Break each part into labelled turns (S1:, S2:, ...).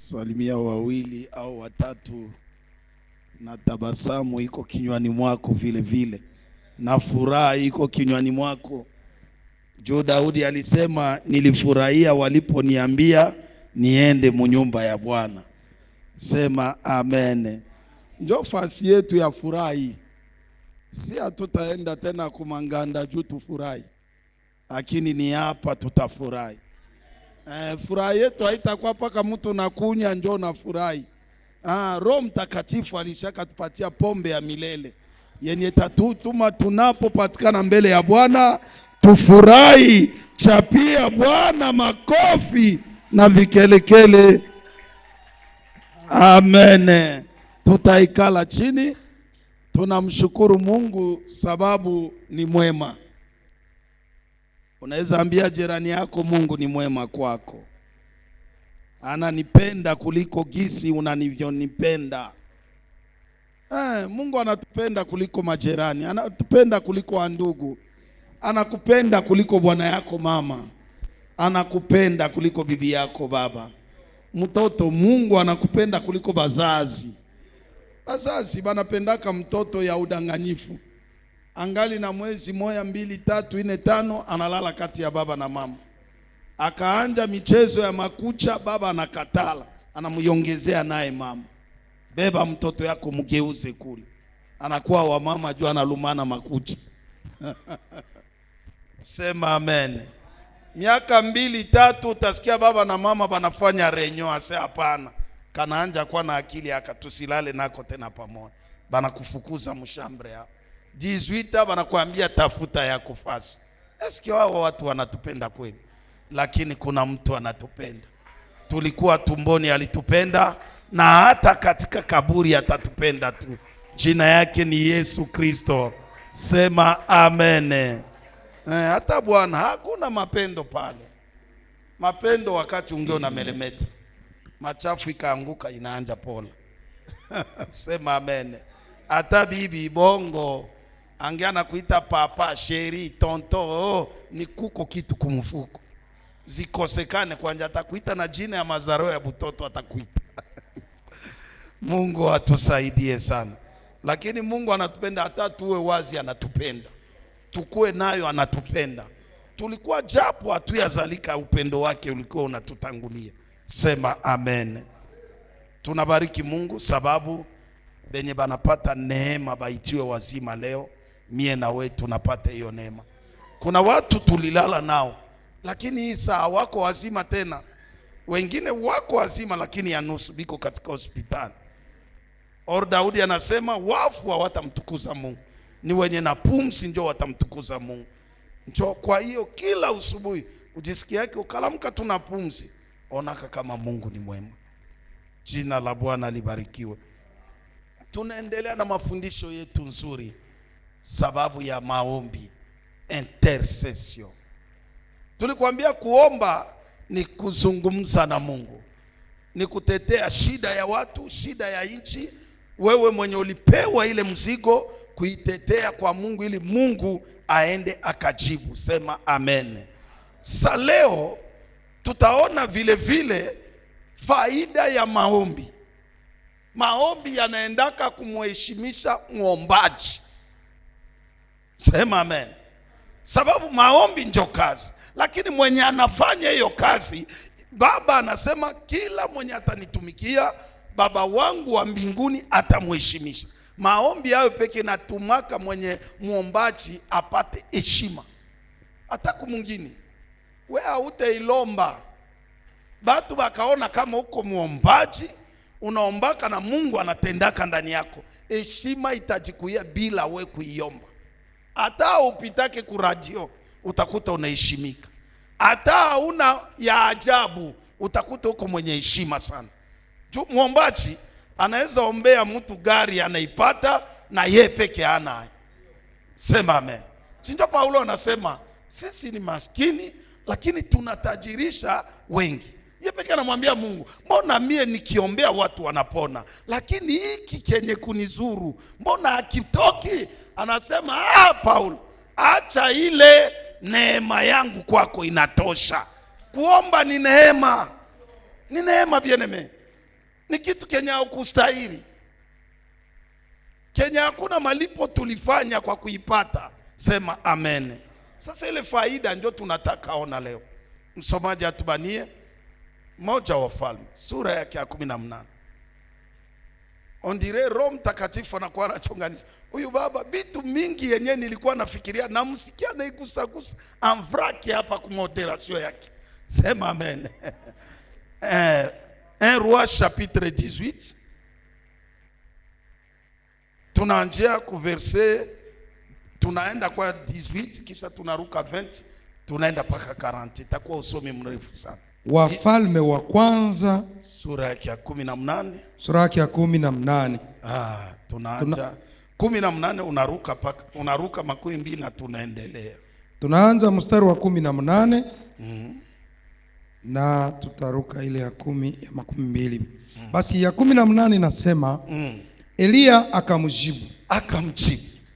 S1: Salimia wawili au watatu na tabasamu iko kinywani mwako vile vile, na furaha iko kinywani mwako. Jo, Daudi alisema nilifurahia waliponiambia niende munyumba ya Bwana. Sema amen. Njo fasi yetu ya furahi. Si hatutaenda tena kumanganda juu tufurahi, lakini ni hapa tutafurahi. Furaha yetu haitakuwa paka mtu nakunya njo na furahi. Roho Mtakatifu alishaka tupatia pombe ya milele yenye tatutuma tunapopatikana mbele ya Bwana tufurahi. Chapia Bwana makofi na vikelekele. Amen. Tutaikala chini, tunamshukuru Mungu sababu ni mwema. Unaweza ambia jirani yako Mungu ni mwema kwako. Ananipenda kuliko gisi unanivyonipenda. Mungu anatupenda kuliko majirani, anatupenda kuliko ndugu, anakupenda kuliko bwana yako mama, anakupenda kuliko bibi yako baba. Mtoto, Mungu anakupenda kuliko bazazi. Bazazi banapendaka mtoto ya udanganyifu. Angali na mwezi 1, 2, 3, 4, 5 analala kati ya baba na mama. Akaanja michezo ya makucha, baba anakatala, anamuyongezea naye mama. Beba mtoto yako mgeuze kule. Anakuwa wa mama juu analumana makucha. Sema amen. Miaka 2, 3 utasikia baba na mama banafanya renyo, ase hapana. Kanaanja kwa na akili akatusilale nako tena pamoja. Banakufukuza mshambre hapo. 18 banakuambia tafuta yako fasi. Eske wao watu wanatupenda kweli? Lakini kuna mtu anatupenda. Tulikuwa tumboni alitupenda, na hata katika kaburi atatupenda tu. Jina yake ni Yesu Kristo. Sema amen. Hata Bwana hakuna mapendo pale. Mapendo wakati ungeo na melemeta, machafu ikaanguka inaanja pola. Sema amen. Hata bibi bongo angeana kuita papa, sheri, tonto, ni kuko kitu kumfuko. Zikosekane kwanja atakuita na jina ya mazaro ya butoto atakuita. Mungu atusaidie sana. Lakini Mungu anatupenda, hata tuwe wazi anatupenda. Tukue nayo anatupenda. Tulikuwa japo hatuyazalika, upendo wake ulikuwa unatutangulia. Sema amen. Tunabariki Mungu sababu benye banapata neema baitiwe wazima leo. Mie na wewe tunapata hiyo neema. Kuna watu tulilala nao, lakini hii saa wako wazima tena. Wengine wako wazima lakini ya nusu biko katika hospitali. Daudi anasema wafu hawatamtukuza Mungu, ni wenye na pumzi ndio watamtukuza Mungu. Njo kwa hiyo kila usubuhi ujisikia yake ukalamka tuna pumzi, onaka kama Mungu ni mwema. Jina la Bwana libarikiwe. Tunaendelea na mafundisho yetu nzuri sababu ya maombi, intercession. Tulikuambia kuomba ni kuzungumza na Mungu, ni kutetea shida ya watu, shida ya nchi. Wewe mwenye ulipewa ile mzigo kuitetea kwa Mungu ili Mungu aende akajibu. Sema amen. Sa leo tutaona vile vile faida ya maombi. Maombi yanaendaka kumheshimisha muombaji. Sema amen. Sababu maombi ndio kazi, lakini mwenye anafanya hiyo kazi, Baba anasema kila mwenye atanitumikia Baba wangu wa mbinguni atamheshimisha. Maombi hayo peke natumaka mwenye muombaji apate heshima. Ataku mwingine wewe hautailomba. Batu bakaona kama uko muombaji unaombaka na Mungu anatendaka ndani yako, heshima itajikuia bila we kuiomba. Hata upitake ku radio utakuta unaheshimika. Hata una ya ajabu utakuta uko mwenye heshima sana. Muombaji anaweza ombea mtu gari anaipata na ye peke hana. Sema amen. Sinjo Paulo anasema sisi ni maskini lakini tunatajirisha wengi. Ye peke anamwambia Mungu, mbona mie nikiombea watu wanapona, lakini hiki kenye kunizuru mbona hakitoki? Anasema Paulo, acha ile neema yangu kwako inatosha. Kuomba ni neema. Ni neema bien-aimé. Ni kitu Kenya haukustahili. Kenya hakuna malipo tulifanya kwa kuipata. Sema amen. Sasa ile faida ndio tunataka ona leo. Msomaji atubanie moja Wafalme sura yake ya 18. Ondire Roho Mtakatifu anakuwa anachonganisha. Huyu baba vitu mingi yenye nilikuwa nafikiria na msikia na igusagusa amvraki hapa kwa moderation yake. Sema amen. 1 Rois chapitre 18. Tunaanzia ku verset, tunaenda kwa 18 kisha tunaruka 20, tunaenda paka 40. Itakuwa usomi mrefu sana.
S2: Wafalme wa kwanza
S1: sura yake ya 18.
S2: Sura yake ya 18.
S1: Tunaanza 18 unaruka 12 na tunaendelea.
S2: Tunaanza mstari wa 18. Na tutaruka ile ya 12. Basi ya 18 nasema Elia akamjibu.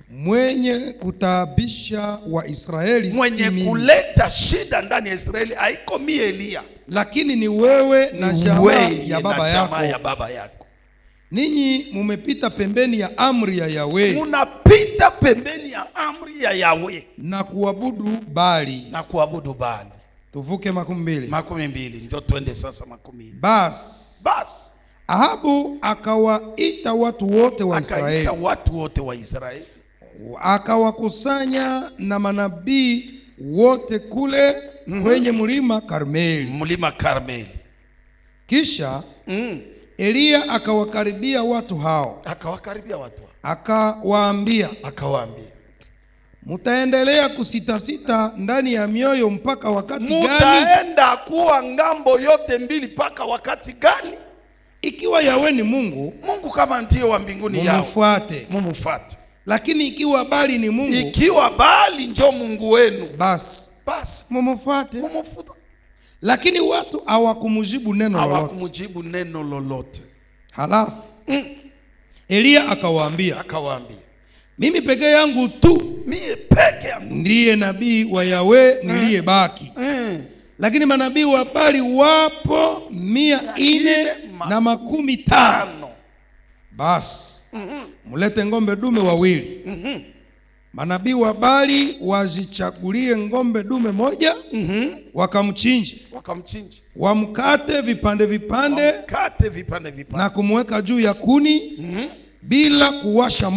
S2: Mwenye kutaabisha wa Israeli,
S1: mwenye kuleta shida ndani ya Israeli haiko mimi Elia,
S2: lakini ni wewe na jamaa ya
S1: baba yako.
S2: Ninyi mumepita pembeni ya amri ya Yahweh.
S1: Munapita pembeni ya amri ya Yahweh
S2: na kuabudu Baali.
S1: Tuvuke 12 ndio twende sasa 12. Bas
S2: Ahabu akawaita watu wote wa Israeli. Akawakusanya na manabii wote kule kwenye mlima Karmeli. Kisha Elia akawakaribia watu hao. Akawaambia, mutaendelea kusitasita ndani ya mioyo mpaka wakati gani?
S1: Mutaenda kuwa ngambo yote mbili mpaka wakati gani?
S2: Ikiwa Yahweh ni Mungu
S1: kama ndiye wa mbinguni yao, mumufuate.
S2: Lakini ikiwa Baali ni Mungu,
S1: ikiwa Baali ndio Mungu wenu,
S2: basi mumufuate. Lakini watu hawakumjibu neno lolote. Halafu Elia akawaambia, mimi peke yangu tu ndiye nabii wa Yahweh niliyebaki. Lakini manabii wa Baali wapo 450. Basi mulete ngombe dume 2. Manabii wa Baali wazichagulie ngombe dume moja, wakamchinje. Wamkate vipande na kumweka juu ya kuni bila kuwasha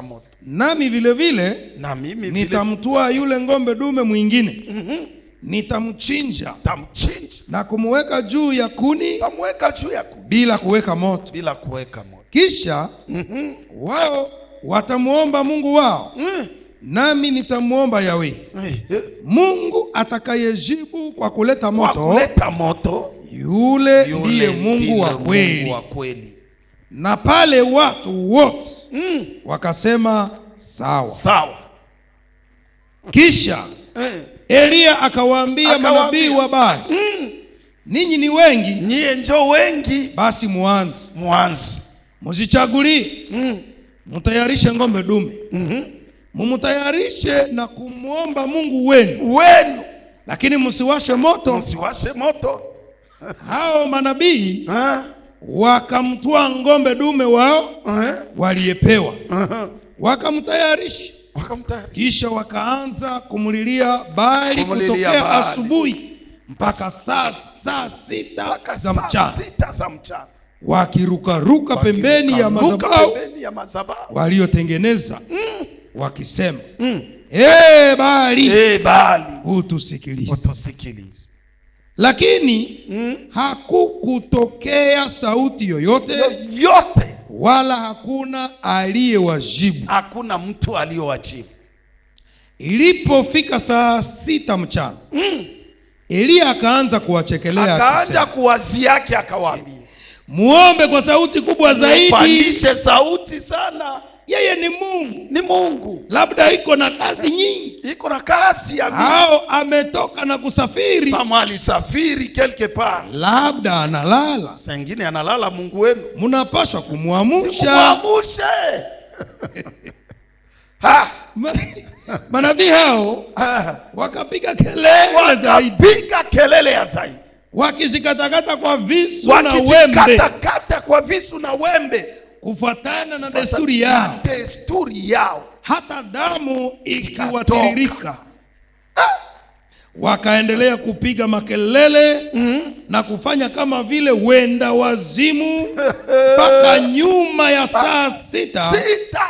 S2: moto. Nami vile nitamtoa yule ngombe dume mwingine. Nitamchinja na kumweka juu ya kuni bila kuweka moto. Kisha wao watamuomba Mungu wao, nami nitamuomba Yahweh, Mungu atakayejibu kwa kuleta moto. Yule ndiye Mungu wa kweli. Na pale watu wote wakasema sawa. Kisha Elia akawaambia manabii wa Baali, ninyi ni wengi,
S1: nyie njoo wengi,
S2: basi muanze. Muzichagulie, mutayarishe ngombe dume. Mumutayarishe na kumuomba Mungu wenu. Lakini msiwashe moto. Hao manabii wakamtoa ngombe dume wao waliyepewa. Wakamtayarisha. Kisha wakaanza kumulilia Baali kutokea asubuhi mpaka saa 6 za mchana. Wakirukaruka pembeni ya madhabahu waliotengeneza, wakisema, Baali, utusikilize. Lakini hakukutokea sauti yoyote, wala hakuna aliyewajibu.
S1: Hakuna mtu aliyewajibu.
S2: Ilipofika saa 6 mchana, Elia akaanza kuwachekelea,
S1: akaanza kuwazi yake, akawaambia,
S2: muombe kwa sauti kubwa zaidi.
S1: Pandishe sauti sana.
S2: Yeye ni Mungu. Labda iko na kazi nyingi. Hao ametoka na kusafiri.
S1: Samali safiri quelque part.
S2: Labda analala.
S1: Sengine analala Mungu wenu.
S2: Munapaswa kumwamusha. Manabii hao wakapiga kelele zaidi. wakizikatakata kwa visu na wembe,
S1: wakizikatakata kwa visu na wembe,
S2: kufuatana na desturi yao,
S1: hata
S2: damu ikiwatiririka. Wakaendelea kupiga makelele na kufanya kama vile wenda wazimu mpaka nyuma ya saa 6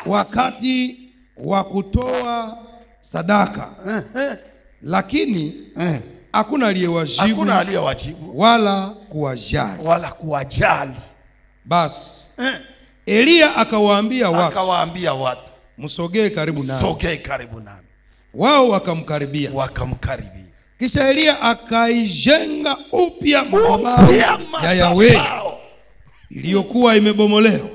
S2: wakati wa kutoa sadaka. Lakini hakuna aliyewajibu wala kuwajali. Basi Elia akawaambia watu, msogee karibu nami. Wao wakamkaribia. Kisha Elia akaijenga upya madhabahu ya Yahweh iliyokuwa imebomolewa.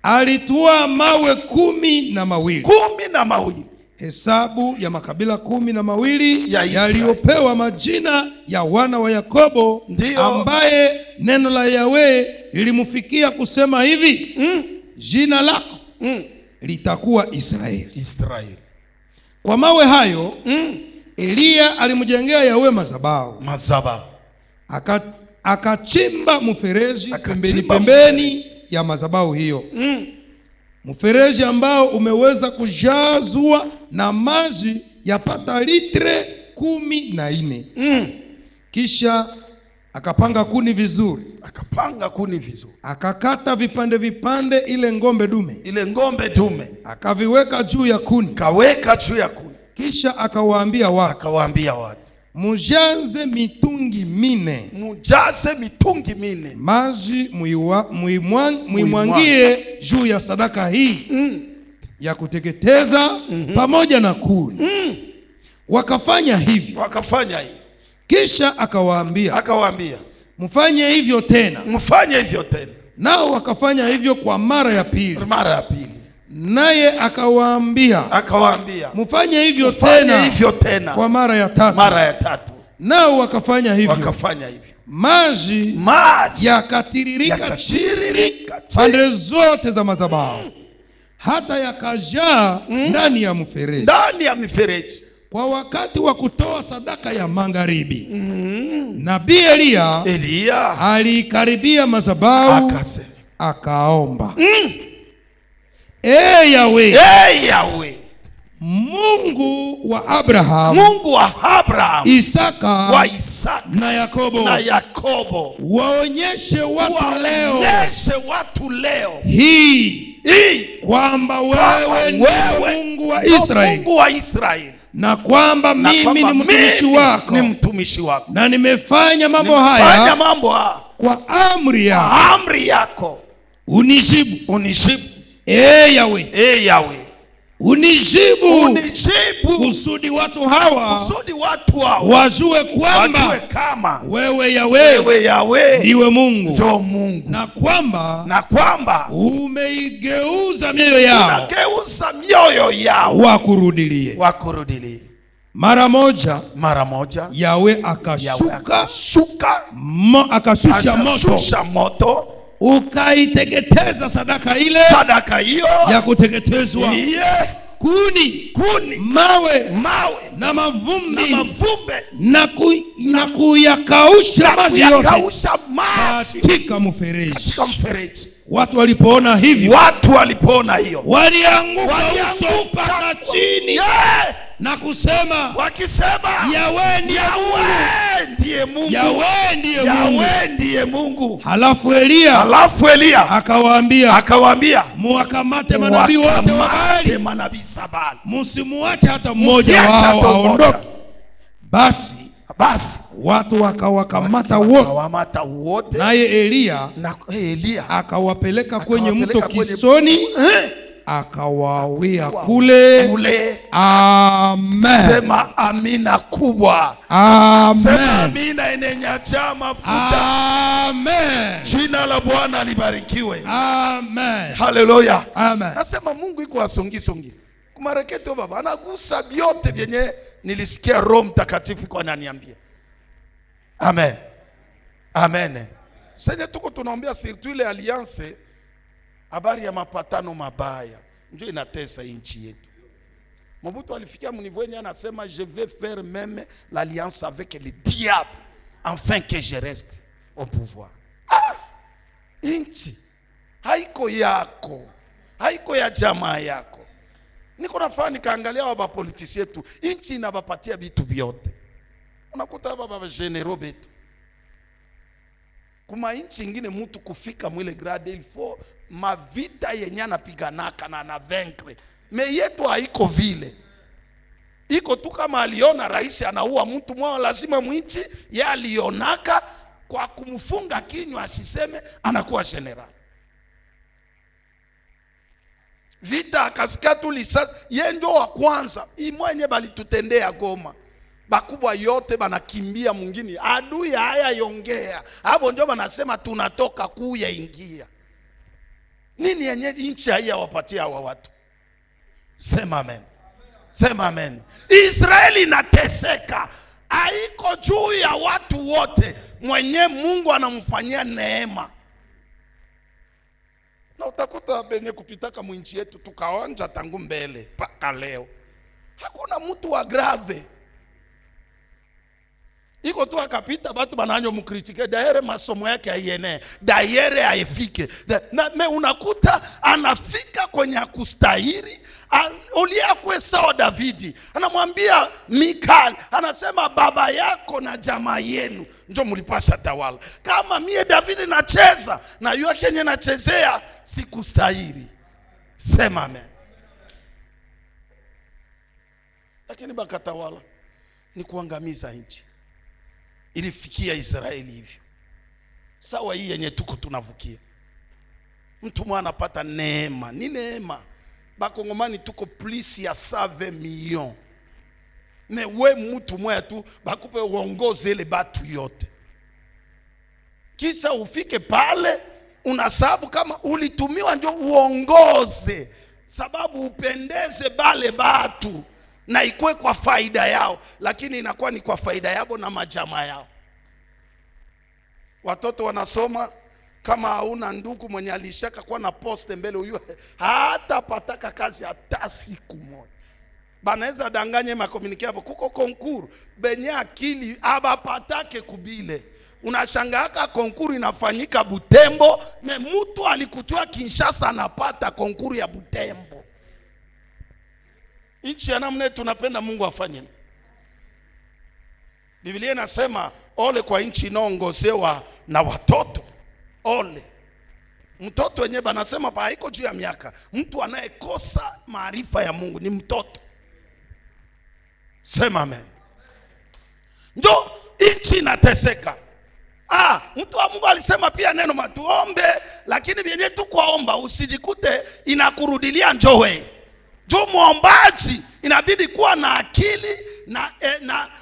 S2: Alitua mawe 12, hesabu ya makabila 12 yaliyopewa majina ya wana wa Yakobo, ambaye neno la Yahweh lilimfikia kusema hivi, jina lako litakuwa Israeli. Kwa mawe hayo Elia alimjengea Yahweh madhabahu. Akachimba mfereji pembeni ya madhabahu hiyo, mfereji ambao umeweza kujazwa na maji yapata litre 14. Kisha akapanga kuni vizuri, akakata vipande ile ngombe dume, akaviweka juu ya kuni, kisha akawaambia watu, mujaze mitungi 4 maji, muimwangie juu ya sadaka hii ya kuteketeza pamoja na kuni. Wakafanya hivyo. Kisha akawaambia, mfanye hivyo tena. Nao wakafanya hivyo kwa mara ya pili. Naye akawaambia, mfanye hivyo tena kwa mara ya tatu. Nao wakafanya hivyo. Maji yakatiririka chini pande zote za madhabahu, hata yakajaa ndani ya mfereji. Kwa wakati wa kutoa sadaka ya magharibi, Nabii Elia alikaribia madhabahu akaomba, Yahweh, Mungu wa Abraham, Isaka na Yakobo, waonyeshe watu leo hii kwamba wewe ni Mungu wa Israeli, na kwamba mimi ni mtumishi wako, na nimefanya mambo haya kwa amri yako. Unijibu. Yahweh, unijibu kusudi watu hawa wajue kwamba wewe Yahweh ndiwe Mungu, na kwamba umeigeuza mioyo yao wakurudilie. Mara moja Yahweh akashusha moto, ukaiteketeza sadaka hiyo ya kuteketezwa, kuni, mawe na mavumbi na kuyakausha maji yote katika mfereji. Watu walipoona hivyo, walianguka uso mpaka chini na kusema, Yahweh ndiye Mungu. Halafu Elia akawaambia, muwakamate manabii wote wa Baali, musimuache hata mmoja wao aondoke. Basi watu wakawakamata wote, naye Elia akawapeleka kwenye mto Kisoni, akawawia kule. Amen.
S1: Sema amina kubwa.
S2: Amen.
S1: Sema amina yenyenyajaa mafuta.
S2: Amen.
S1: Jina la Bwana libarikiwe.
S2: Amen.
S1: Haleluya.
S2: Amen.
S1: Nasema Mungu iko asongi. Kumareketo baba anagusa vyote vyenye nilisikia Roho Mtakatifu kwa ananiambia. Amen. Sasa tuko tunaombea surtout ile alliance, habari ya mapatano mabaya ndio inatesa nchi yetu. Mobutu alifikia mniveau yenye anasema je vais faire même l'alliance avec le diable. enfin que je reste au pouvoir. Nchi haiko yako, haiko ya jamaa yako. Niko nafaa nikaangalia waba politisi yetu, nchi inabapatia vitu vyote. Unakuta baba general betu. Kuma nchi ingine mtu kufika mwile grade il faut mavita yenye anapiganaka na anavaincre. Me yetu haiko vile. Iko tu kama aliona rais anaua mtu mwa lazima mwinchi ya alionaka kwa kumfunga kinywa asiseme anakuwa general. Vita akasikia tu lisasi, yeye ndio wa kwanza. Mwenye balitutendea Goma. Bakubwa yote banakimbia mwingine. Adui haya yongea. Hapo ndio banasema tunatoka kuya ingia. Nini yenye nchi haya wapatia hawa watu? Sema amen. Sema amen. Israeli inateseka. Haiko juu ya watu wote. Mwenye Mungu anamfanyia neema. Na utakuta benye kupitaka mwinchi yetu tukaonja tangu mbele paka leo. Hakuna mtu wa grave. Iko tu akapita batu bananyo mkritike daire masomo yake aiene daire aifike na me unakuta anafika kwenye kustahiri ulia kwe sawa Davidi anamwambia Mikali anasema baba yako na jamaa yenu ndio mlipasha tawala kama mie Davidi nacheza na yeye kenye nachezea sikustahiri. Sema amen. Lakini bakatawala ni kuangamiza nchi. Ilifikia Israeli hivyo. Sawa hii yenye tuko tunavukia. Mtu mwana anapata neema. Ni neema. Bakongomani tuko plus ya 7 million. Mewe mtu mwana tu bakupe uongoze ile batu yote. Kisa ufike pale unasabu kama ulitumiwa ndio uongoze. Sababu upendeze bale batu. Na ikue kwa faida yao, lakini inakuwa ni kwa faida yao na majamaa yao. Watoto wanasoma kama hauna ndugu mwenye alishaka kwa na poste mbele huyo hata pataka kazi hata siku moja. Banaweza danganye makomunike hapo kuko konkuru benye akili abapatake kubile. Unashangaa konkuru inafanyika Butembo, me mtu alikutoa Kinshasa anapata konkuru ya Butembo. Nchi ya namna tunapenda Mungu afanye. Biblia inasema ole kwa nchi inaongozewa na watoto. Ole. Mtoto wenyewe banasema pa haiko juu ya miaka. Mtu anayekosa maarifa ya Mungu ni mtoto. Sema amen. Ndio nchi inateseka. Mtu wa Mungu alisema pia neno matuombe, lakini vyenye tu kuomba usijikute inakurudilia njowe. Jo muombaji inabidi kuwa na akili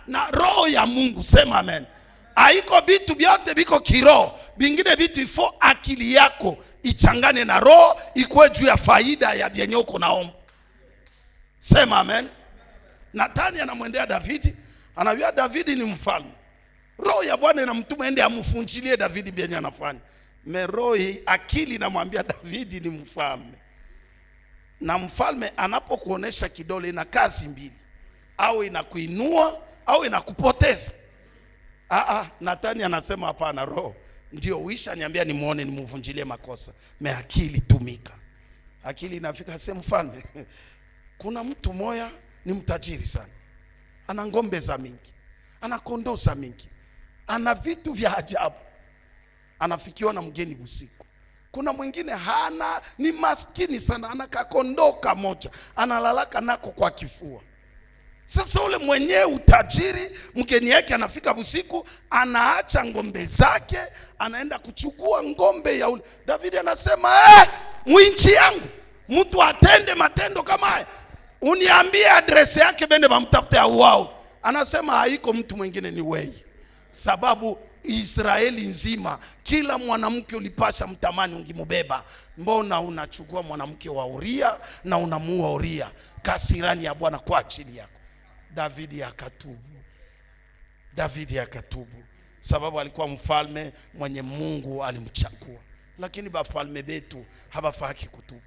S1: na roho ya Mungu. Sema amen. Haiko vitu vyote biko kiroho. Bingine vitu ifo akili yako ichangane na roho ikuwe juu ya faida ya vyenye uko naomba. Sema amen. Natani anamwendea Davidi. Anawia Davidi ni mfalme. Roho ya Bwana inamtuma ende amfunjilie Davidi vyenye anafanya. Roho akili inamwambia Davidi ni mfalme. Na mfalme anapokuonesha kidole ina kazi mbili. Au inakuinua au inakupoteza. Natani anasema hapana, roho ndio uisha niambia nimuone nimuvunjilie makosa. Akili tumika. Akili inafika sema mfalme. Kuna mtu moya ni mtajiri sana. Ana ngombe za mingi. Ana kondoo za mingi. Ana vitu vya ajabu. Anafikiwa na mgeni usiku. Kuna mwingine hana, ni maskini sana, anakakondoka moja, analalaka nako kwa kifua. Sasa ule mwenye utajiri, mgeni yake anafika usiku, anaacha ngombe zake, anaenda kuchukua ngombe ya ule. Davidi anasema, mwinchi yangu, mtu atende matendo kama haya. Uniambie adresi yake bende bamtafute auao. Anasema haiko mtu mwingine ni wewe. Sababu Israeli nzima kila mwanamke ulipasha mtamani ungimubeba. Mbona unachukua mwanamke wa Uria na unamuua Uria? Kasirani ya Bwana kwa ajili yako. Davidi akatubu. Davidi akatubu. Sababu alikuwa mfalme mwenye Mungu alimchagua. Lakini bafalme betu habafaki kutubu.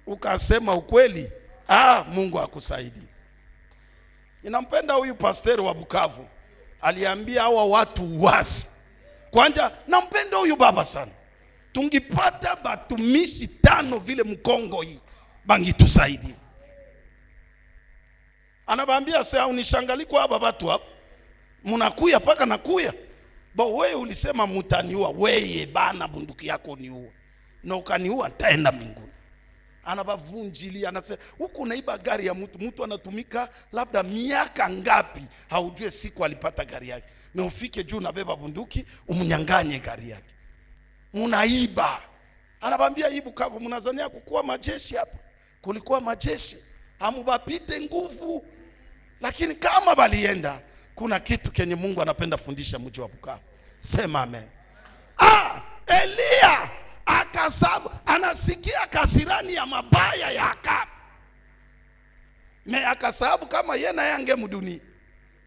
S1: Ukasema ukweli, Mungu akusaidie. Ninampenda huyu pastor wa Bukavu. aliambia hawa watu wazi, kwanza nampenda huyu baba sana, tungipata batumishi 5 vile Mkongo hii bangitusaidia. Anabaambia sasa, unishangali kwa hapa watu hapo mnakuya paka nakuya ba, wewe ulisema mutaniua, wewe bana bunduki yako niue na ukaniua, nitaenda mbinguni. Anabavunjilia, anasema huku naiba gari ya mtu anatumika labda miaka ngapi, haujue siku alipata gari yake, na ufike juu nabeba bunduki umnyanganye gari yake, munaiba. Anabambia hii Bukavu mnazania kukuwa majeshi hapa, kulikuwa majeshi, hamubapite nguvu, lakini kama balienda, kuna kitu kenye Mungu anapenda fundisha mji wa Bukavu. Sema amen. Elia akasabu anasikia kasirani ya mabaya ya Akabu, me akasabu kama yeye na yange mduni.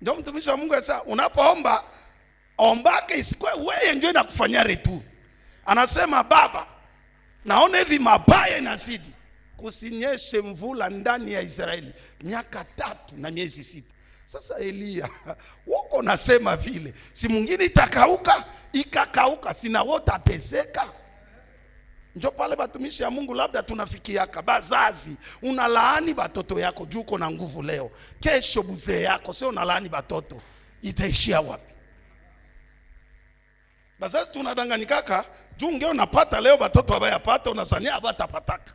S1: Ndio mtumishi wa Mungu sasa, unapoomba ombake isikwe wewe ndio inakufanyia retu. Anasema Baba, naona hivi mabaya inazidi, kusinyeshe mvula ndani ya Israeli miaka 3 na miezi 6. Sasa Elia, wako nasema vile, si mwingine itakauka, ikakauka, sina wote ateseka. Njo pale batumishi ya Mungu labda tunafikiaka, bazazi unalaani batoto yako juu uko na nguvu leo, kesho buzee yako sio unalaani batoto, itaishia wapi? Bazazi tunadanganyikaka juu ngeo unapata leo batoto wabaya pata, unasania abatapataka,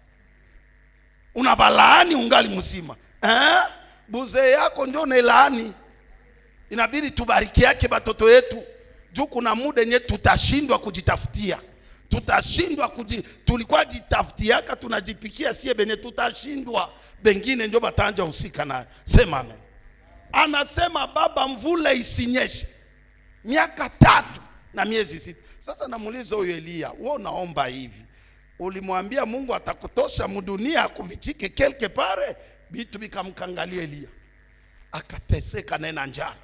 S1: unabalaani ungali mzima. Buzee yako ndio unelaani. Inabidi tubariki yake batoto yetu, juu kuna muda yenye tutashindwa kujitafutia, tutashindwa tulikuwa jitafutiaka tunajipikia sie benye, tutashindwa bengine ndio batanja usika na. Sema amen. Anasema Baba, mvula isinyeshe miaka 3 na miezi 6. Sasa namuuliza huyo Elia, wewe unaomba hivi, ulimwambia Mungu atakutosha mdunia akuvichike kelke pare? Bitu bikamkangalia Elia, akateseka na njala.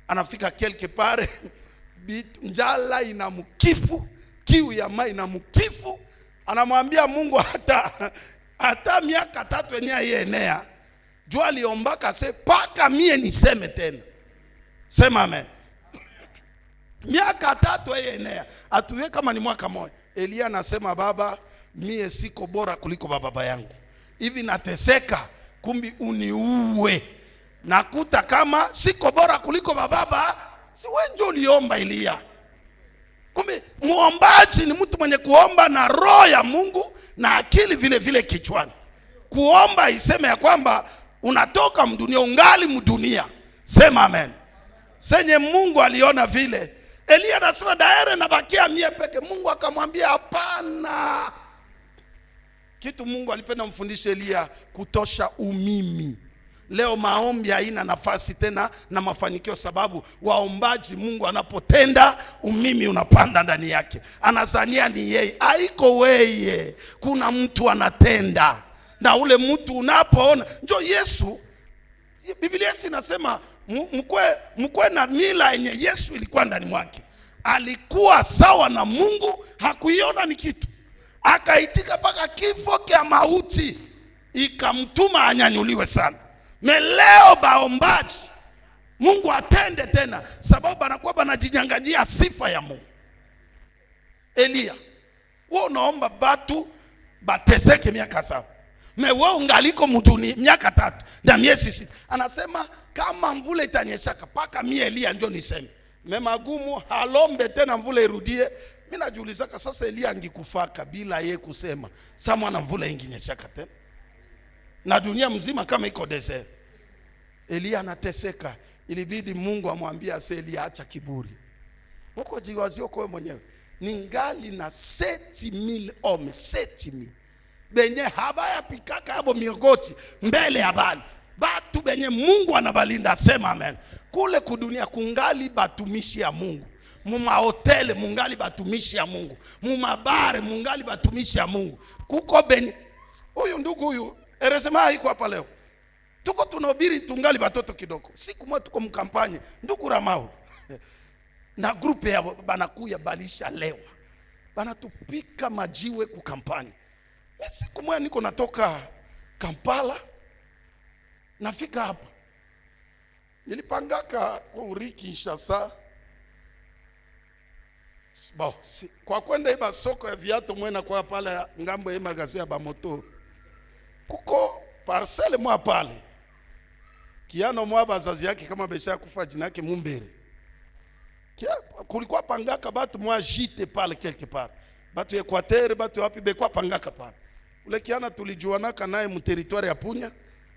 S1: Anafika kelke pare, bitu njala inamkifu, kiu ya mai inamkifu. Anamwambia Mungu hata miaka 3 enea yenea, jua aliombaka se paka mie niseme tena. Sema amen. Miaka 3 yenea, atuwe kama ni mwaka moja. Elia anasema Baba, mie siko bora kuliko baba yangu, hivi nateseka, kumbi uniue. Nakuta kama siko bora kuliko baba, si wewe ndio uliomba Elia. Kumbi muombaji ni mtu mwenye kuomba na roho ya Mungu na akili vile vile kichwani. Kuomba iseme ya kwamba unatoka mdunia ungali mdunia. Sema amen. Senye Mungu aliona vile, Elia anasema daere na bakia mie peke. Mungu akamwambia hapana. Kitu Mungu alipenda mfundishe Elia, kutosha umimi. Leo maombi haina nafasi tena na mafanikio, sababu waombaji Mungu anapotenda umimi unapanda ndani yake. Anazania ni yeye, haiko weye. Kuna mtu anatenda, na ule mtu unapoona njo Yesu. Biblia inasema mkwe na mila yenye Yesu ilikuwa ndani mwake. Alikuwa sawa na Mungu, hakuiona ni kitu, akaitika paka kifo kia mauti ikamtuma anyanyuliwe sana. Meleo baombaji Mungu atende tena, sababu anakuwa banajinyanganyia sifa ya Mungu. Elia, wewe unaomba batu bateseke miaka 7, mewe ungaliko muduni miaka 3 na miezi 6. Anasema kama mvula itanyeshaka paka mie Elia njo niseme. Memagumu halombe tena mvula irudie. Mimi najiulizaka sasa, Elia angikufaka bila ye kusema, sasa mwana mvula inginyeshaka tena na dunia mzima kama iko desert. Elia anateseka, ilibidi Mungu amwambia Elia, acha kiburi. Huko jiwazio kwa mwenyewe, ningali na 7,000 hommes, 7,000 benye habaya pikaka abo mirgoti mbele ya bali batu benye Mungu anabalinda. Sema amen. Kule kudunia kungali batumishi ya Mungu, muma hotele mungali batumishi ya Mungu, muma bare mungali batumishi ya Mungu. Kuko beni huyu ndugu huyu eresema haiko hapa leo, tuko tunahubiri tungali batoto kidogo. Siku moja tuko mkampanye ndugu Ramao na grupe ya banakuya balisha lewa, banatupika majiwe kukampani. Siku moja niko natoka Kampala, nafika hapa Nilipangaka kwa uriki Kinshasa. Bon, kwa kwenda iba soko ya viatu mwena kwa pale ngambo ya magazia ba moto. Kuko parcelle mwa pale. Kiano mwa bazazi yake kama besha kufa jina yake Mumbere. Kulikuwa pangaka batu mwa jite pale quelque part. Batu Equateur, batu wapi bekwa pangaka pale. Ule kiana tulijuanaka naye mu territoire ya Punya.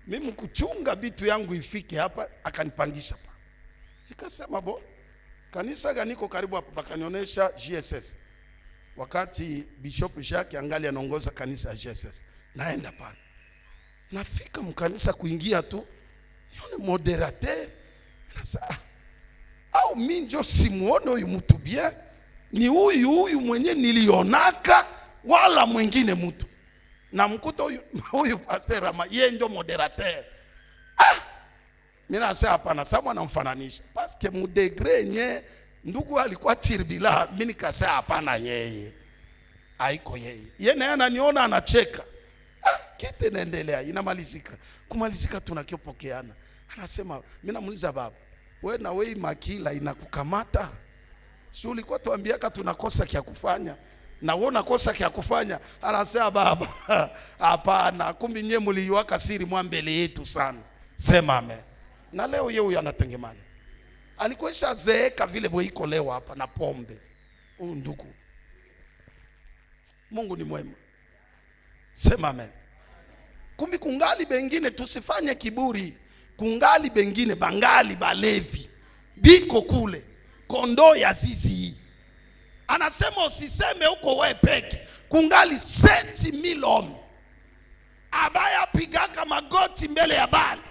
S1: Mimi kuchunga bitu yangu ifike hapa akanipangisha pa. Nikasema bo, kanisa ganiko karibu hapa, bakanionyesha GSS. Wakati Bishop Jacques angali anaongoza kanisa ya GSS. Naenda pale. Nafika mkanisa kuingia tu, yone moderateur. Nasa au mimi ndio simuone huyu mtu bien, ni huyu mwenye nilionaka wala mwingine mtu. Na mkuta huyu pastor ama yeye ndio moderateur. Mimi nasema hapana, sababu anamfananisha. Parce que mu degré nye ndugu alikuwa tirbila, mimi nikasema hapana yeye. Haiko yeye. Yeye naye ananiona anacheka. Kete naendelea, inamalizika. Kumalizika tunakiopokeana. Anasema, mimi namuuliza baba, wewe na wewe makila inakukamata? Si ulikuwa tuambiaka tunakosa kia kufanya? Na wewe unakosa kia kufanya? Anasema baba, hapana, kumbe nyewe mliwaka siri mwa mbele yetu sana. Sema amen. Na leo yeye huyu anatengemana. Alikuwa zeeka vile boiko leo hapa na pombe. Huyu ndugu. Mungu ni mwema. Sema amen. Kumbi kungali bengine tusifanye kiburi. Kungali bengine bangali balevi. Biko kule. Kondo ya zizi. Anasema usiseme uko wewe peke. Kungali 7,000 hommes. Abaya pigaka magoti mbele ya Bali.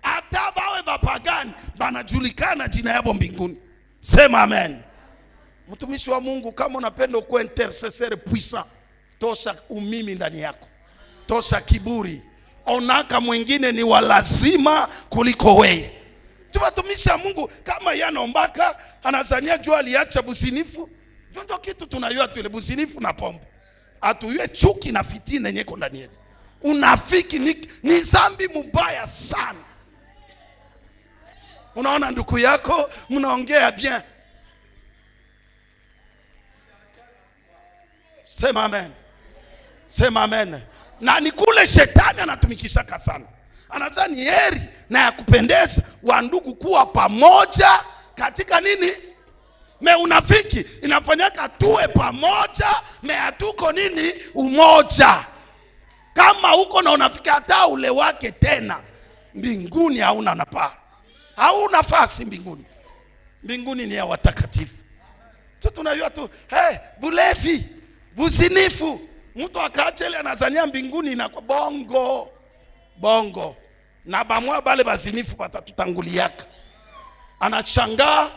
S1: Hata bawe bapagani banajulikana jina yabo mbinguni. Sema amen. Mtumishi wa Mungu, kama unapenda kuwa intercesseur puissant, tosha umimi ndani yako. Tosha kiburi. Onaka mwingine ni walazima kuliko wewe. Tumatumisha Mungu kama yanaombaka anazania jua aliacha businifu. Ndio kitu tunayua tu ile businifu na pombe. Atuyue chuki na fitina nyeko ndani yetu. Unafiki ni zambi mubaya sana. Unaona ndugu yako mnaongea bien. Sema amen. Sema amen. Na ni kule shetani anatumikishaka sana. Anazani heri na ya kupendeza wa ndugu kuwa pamoja katika nini? Me unafiki inafanyaka tuwe pamoja, me hatuko nini? Umoja. Kama uko na unafiki hata ule wake tena, mbinguni hauna nafasi. Hauna nafasi mbinguni. Mbinguni ni ya watakatifu. Tunajua tu, bulevi, businifu. Mtu akachele anazania mbinguni na kwa bongo. Na bamwa bale basinifu patatutanguliaka. Anashangaa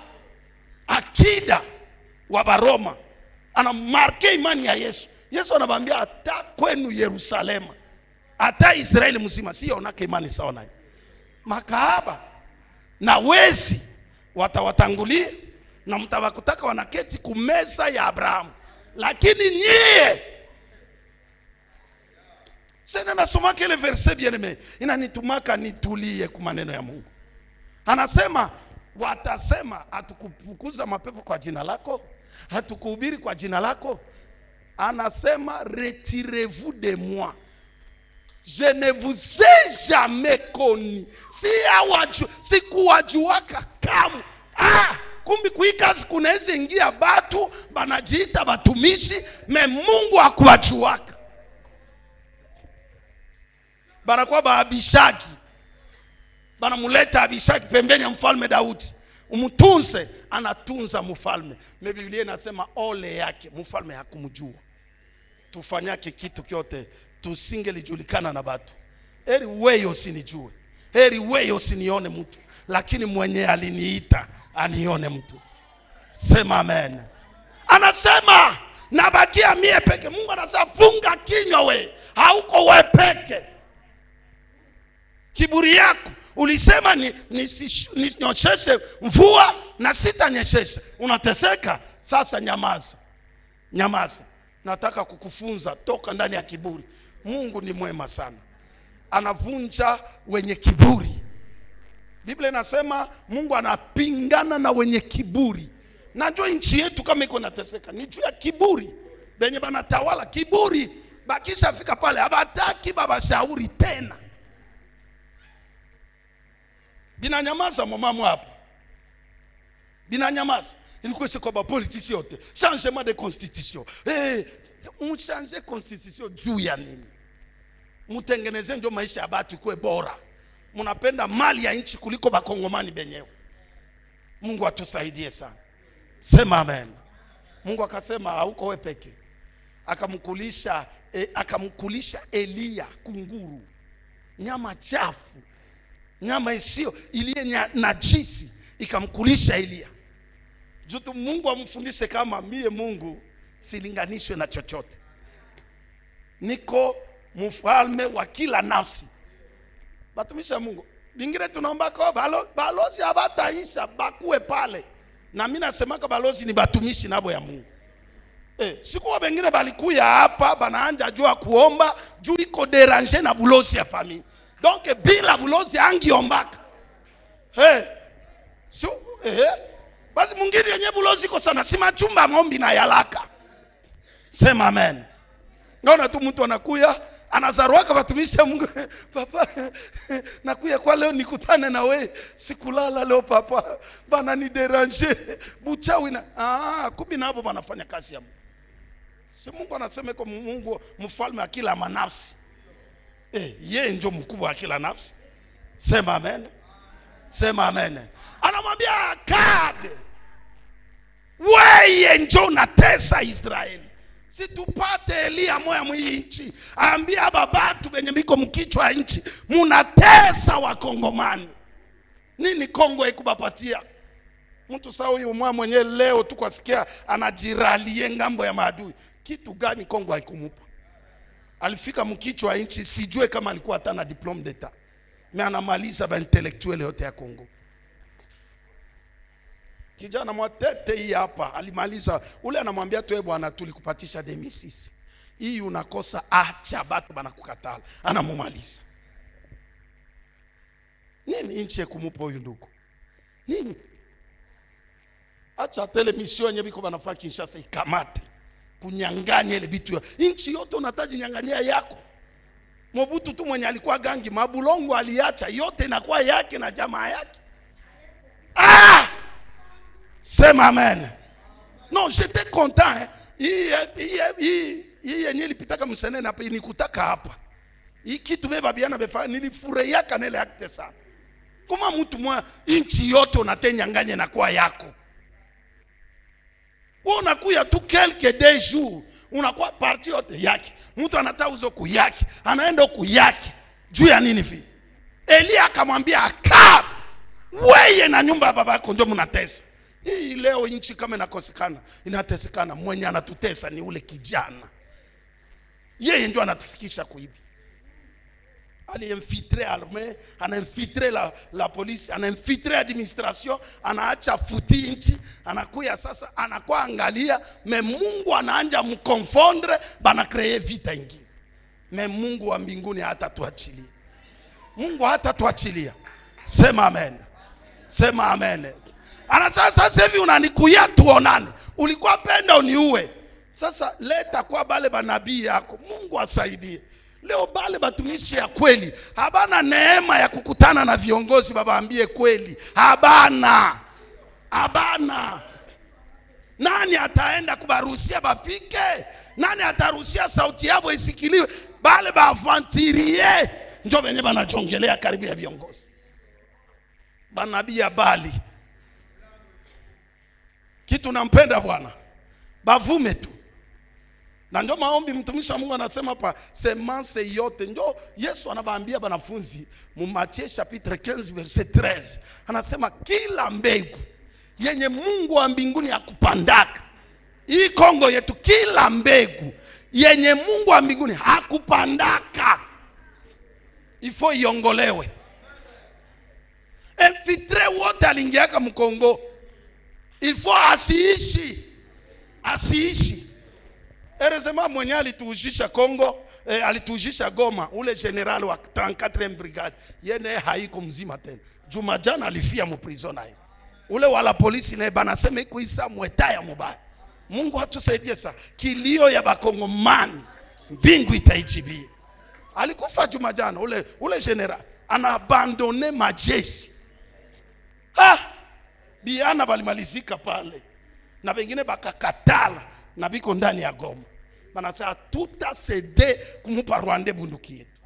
S1: akida wa Baroma. Anamarke imani ya Yesu. Yesu anabambia hata kwenu Yerusalema, hata Israeli mzima sio onake imani sawa naye. Makahaba na wezi watawatangulia na mtawakutaka wanaketi kumeza ya Abrahamu. Lakini nyie, sasa nasoma kile verse bien aimé, inanitumaka nitulie kwa maneno ya Mungu. Anasema watasema hatukufukuza mapepo kwa jina lako, hatukuhubiri kwa jina lako. Anasema retirez-vous de moi, je ne vous ai jamais connu. Si kuwajuaka kamu. Kumbi kuikazi kunaweza ingia batu banajiita batumishi, me Mungu hakuwajuaka. Banakuwa baabishaki. Banamuleta Abishagi pembeni ya mfalme Daudi. Umutunze, anatunza mfalme. Me Biblia inasema ole yake, mfalme hakumjua. Tufanyake kitu kyote tusingelijulikana na batu. Heri wewe usinijue. Heri wewe usinione mtu. Lakini mwenye aliniita anione mtu. Sema amen. Anasema nabakia mie peke. Mungu anasema funga kinywa we. Hauko we peke. Kiburi yako ulisema ninyesheshe mvua na sitanyeshesha. Unateseka, sasa nyamaza. Nyamaza. Nataka kukufunza toka ndani ya kiburi. Mungu ni mwema sana. Anavunja wenye kiburi. Biblia inasema Mungu anapingana na wenye kiburi. Na ndio nchi yetu kama iko nateseka ni juu ya kiburi. Benye banatawala kiburi, bakisha fika pale abataki baba shauri tena. Binanyamaza mamamu hapa. Binanyamaza. Ilikuwa c'est quoi politique yote. Changement de constitution. Mchange constitution juu ya nini? Mtengeneze ndio maisha ya batu ikuwe bora. Munapenda mali ya nchi kuliko bakongomani benyewe. Mungu atusaidie sana. Sema amen. Mungu akasema hauko wewe peke. Akamkulisha Elia kunguru. Nyama chafu. Nyama isiyo iliye najisi ikamkulisha Elia. Jutu Mungu amfundishe kama mie Mungu silinganishwe na chochote. Niko mfalme wa kila nafsi. Batumisha Mungu. Lingine tunaomba kwa balozi abataisha bakuwe pale. Na mimi nasema kwa balozi ni batumishi nabo ya Mungu. Siku wengine balikuya hapa banaanja jua kuomba juu iko déranger na bulozi ya famille. Donc bila bulozi angiombaka. Basi mwingine yenye bulozi iko sana sima chumba ngombi na yalaka. Sema amen. Naona tu mtu anakuya anazaruaka batumisha Mungu. Papa nakuya kwa leo nikutane na we, sikulala leo papa, bana ni déranger buchawi na kubi nabo banafanya kazi ya Mungu. Si Mungu anasema kwa Mungu mfalme wa kila manafsi. Yeye ndio mkubwa wa kila nafsi. Sema amen. Sema amen. Anamwambia Akabe, wewe ndio unatesa Israeli. Si tupate Elia moya mwinchi, ambia babatu benye miko mkichwa nchi, munatesa wakongomani. Nini Kongo ikubapatia? Mtu sawa huyu mwa mwenye leo tukasikia anajiralie ngambo ya maadui. Kitu gani Kongo haikumupa? Alifika mkichwa nchi, sijue kama alikuwa hata na diplome d'etat. Anamaliza ba intellectuel yote ya Kongo. Kijana mwatete hii hapa alimaliza, ule anamwambia tu bwana tulikupatisha demisisi. Hii unakosa acha batu banakukatala. Anamumaliza. Nini nchi kumupa huyu ndugu? Nini? Acha television yenye biko banafaa Kinshasa ikamate. Kunyang'anya ile bitu. Nchi yote unataji nyang'ania yako. Mobutu tu mwenye alikuwa gangi, Mabulongo aliacha yote inakuwa yake na jamaa yake. Sema amen. Non, j'étais content. Hii yenye ilipitaka msenene hapa nikutaka hapa. Hii kitu beba biana befa nilifurahia kanele akte sana. Kama mtu mwa nchi yote unatenyanganye na kwa yako. Wewe unakuya tu quelques des jours, unakuwa parti yote yake. Mtu anataka uzo kuyake, anaenda kuyake. Juu ya nini vile? Elia akamwambia Akabe, wewe na nyumba ya baba yako ndio mnatesa. Hii leo nchi kama inakosekana, inatesekana, mwenye anatutesa ni ule kijana. Yeye ndio anatufikisha kuibi. Aliinfiltre armée, anainfiltre la police, anainfiltre administration, anaacha futi nchi, anakuya sasa, anakuwa angalia, me Mungu anaanja mkonfondre, bana kreye vita ingi. Me Mungu wa mbinguni hata tuachilia. Mungu hata tuachilia. Sema amen. Sema amen. Sasa hivi unanikuya tuonane. Ulikuwa penda uniue. Sasa leta kwa bale banabii yako. Mungu asaidie. Leo bale batumishi ya kweli habana neema ya kukutana na viongozi babaambie kweli. Habana. Nani ataenda kubaruhusia bafike? Nani ataruhusia sauti yao isikiliwe? Bale bavantirie ndio benye banajongelea karibu ya viongozi. Banabii ya Bali. Kitu nampenda Bwana, bavume tu. Na ndio maombi mtumishi wa Mungu anasema hapa, semence yote. Ndio Yesu anabaambia wanafunzi mu Matthieu chapitre 15 verset 13. Anasema kila mbegu yenye Mungu wa mbinguni hakupandaka. Hii Kongo yetu kila mbegu yenye Mungu wa mbinguni hakupandaka, ifo iongolewe. Infiltre wote alingiaka mkongo, ifo asiishi. Heureusement mwenye alituujisha Kongo, alituujisha Goma, ule general wa 34e brigade, yeye haiko mzima tena. Juma jana alifia mu prison naye. Ule wala polisi naye banasema iko isa mwetaya mubaya. Mungu atusaidie sana. Kilio ya bakongomani mbingu itaijibia. Alikufa juma jana ule general, ana abandone majeshi. Biana balimalizika pale. Na wengine bakakatala na biko ndani ya Goma. Banasema tutasede kumupa Rwanda bunduki yetu.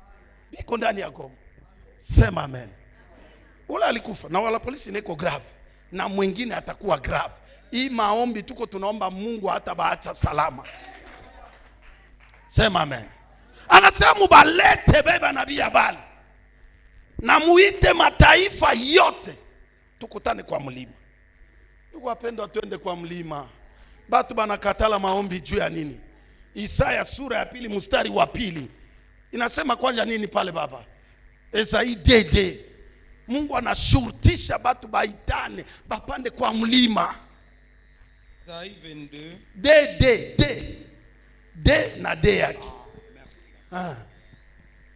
S1: Biko ndani ya Goma. Sema amen. Ule alikufa na wala polisi niko grave. Na mwingine atakuwa grave. Hii maombi tuko tunaomba Mungu hata baacha salama. Sema amen. Anasema mubalete beba nabii habari. Na muite mataifa yote tukutane kwa mlima. Ndugu wapendwa, twende kwa mlima. Batu banakatala maombi juu ya nini? Isaya sura ya 2 mstari wa 2. Inasema kwanja nini pale baba? Esai dede. Mungu anashurutisha batu baitane, bapande kwa mlima.
S2: Isai 22.
S1: De na de yake.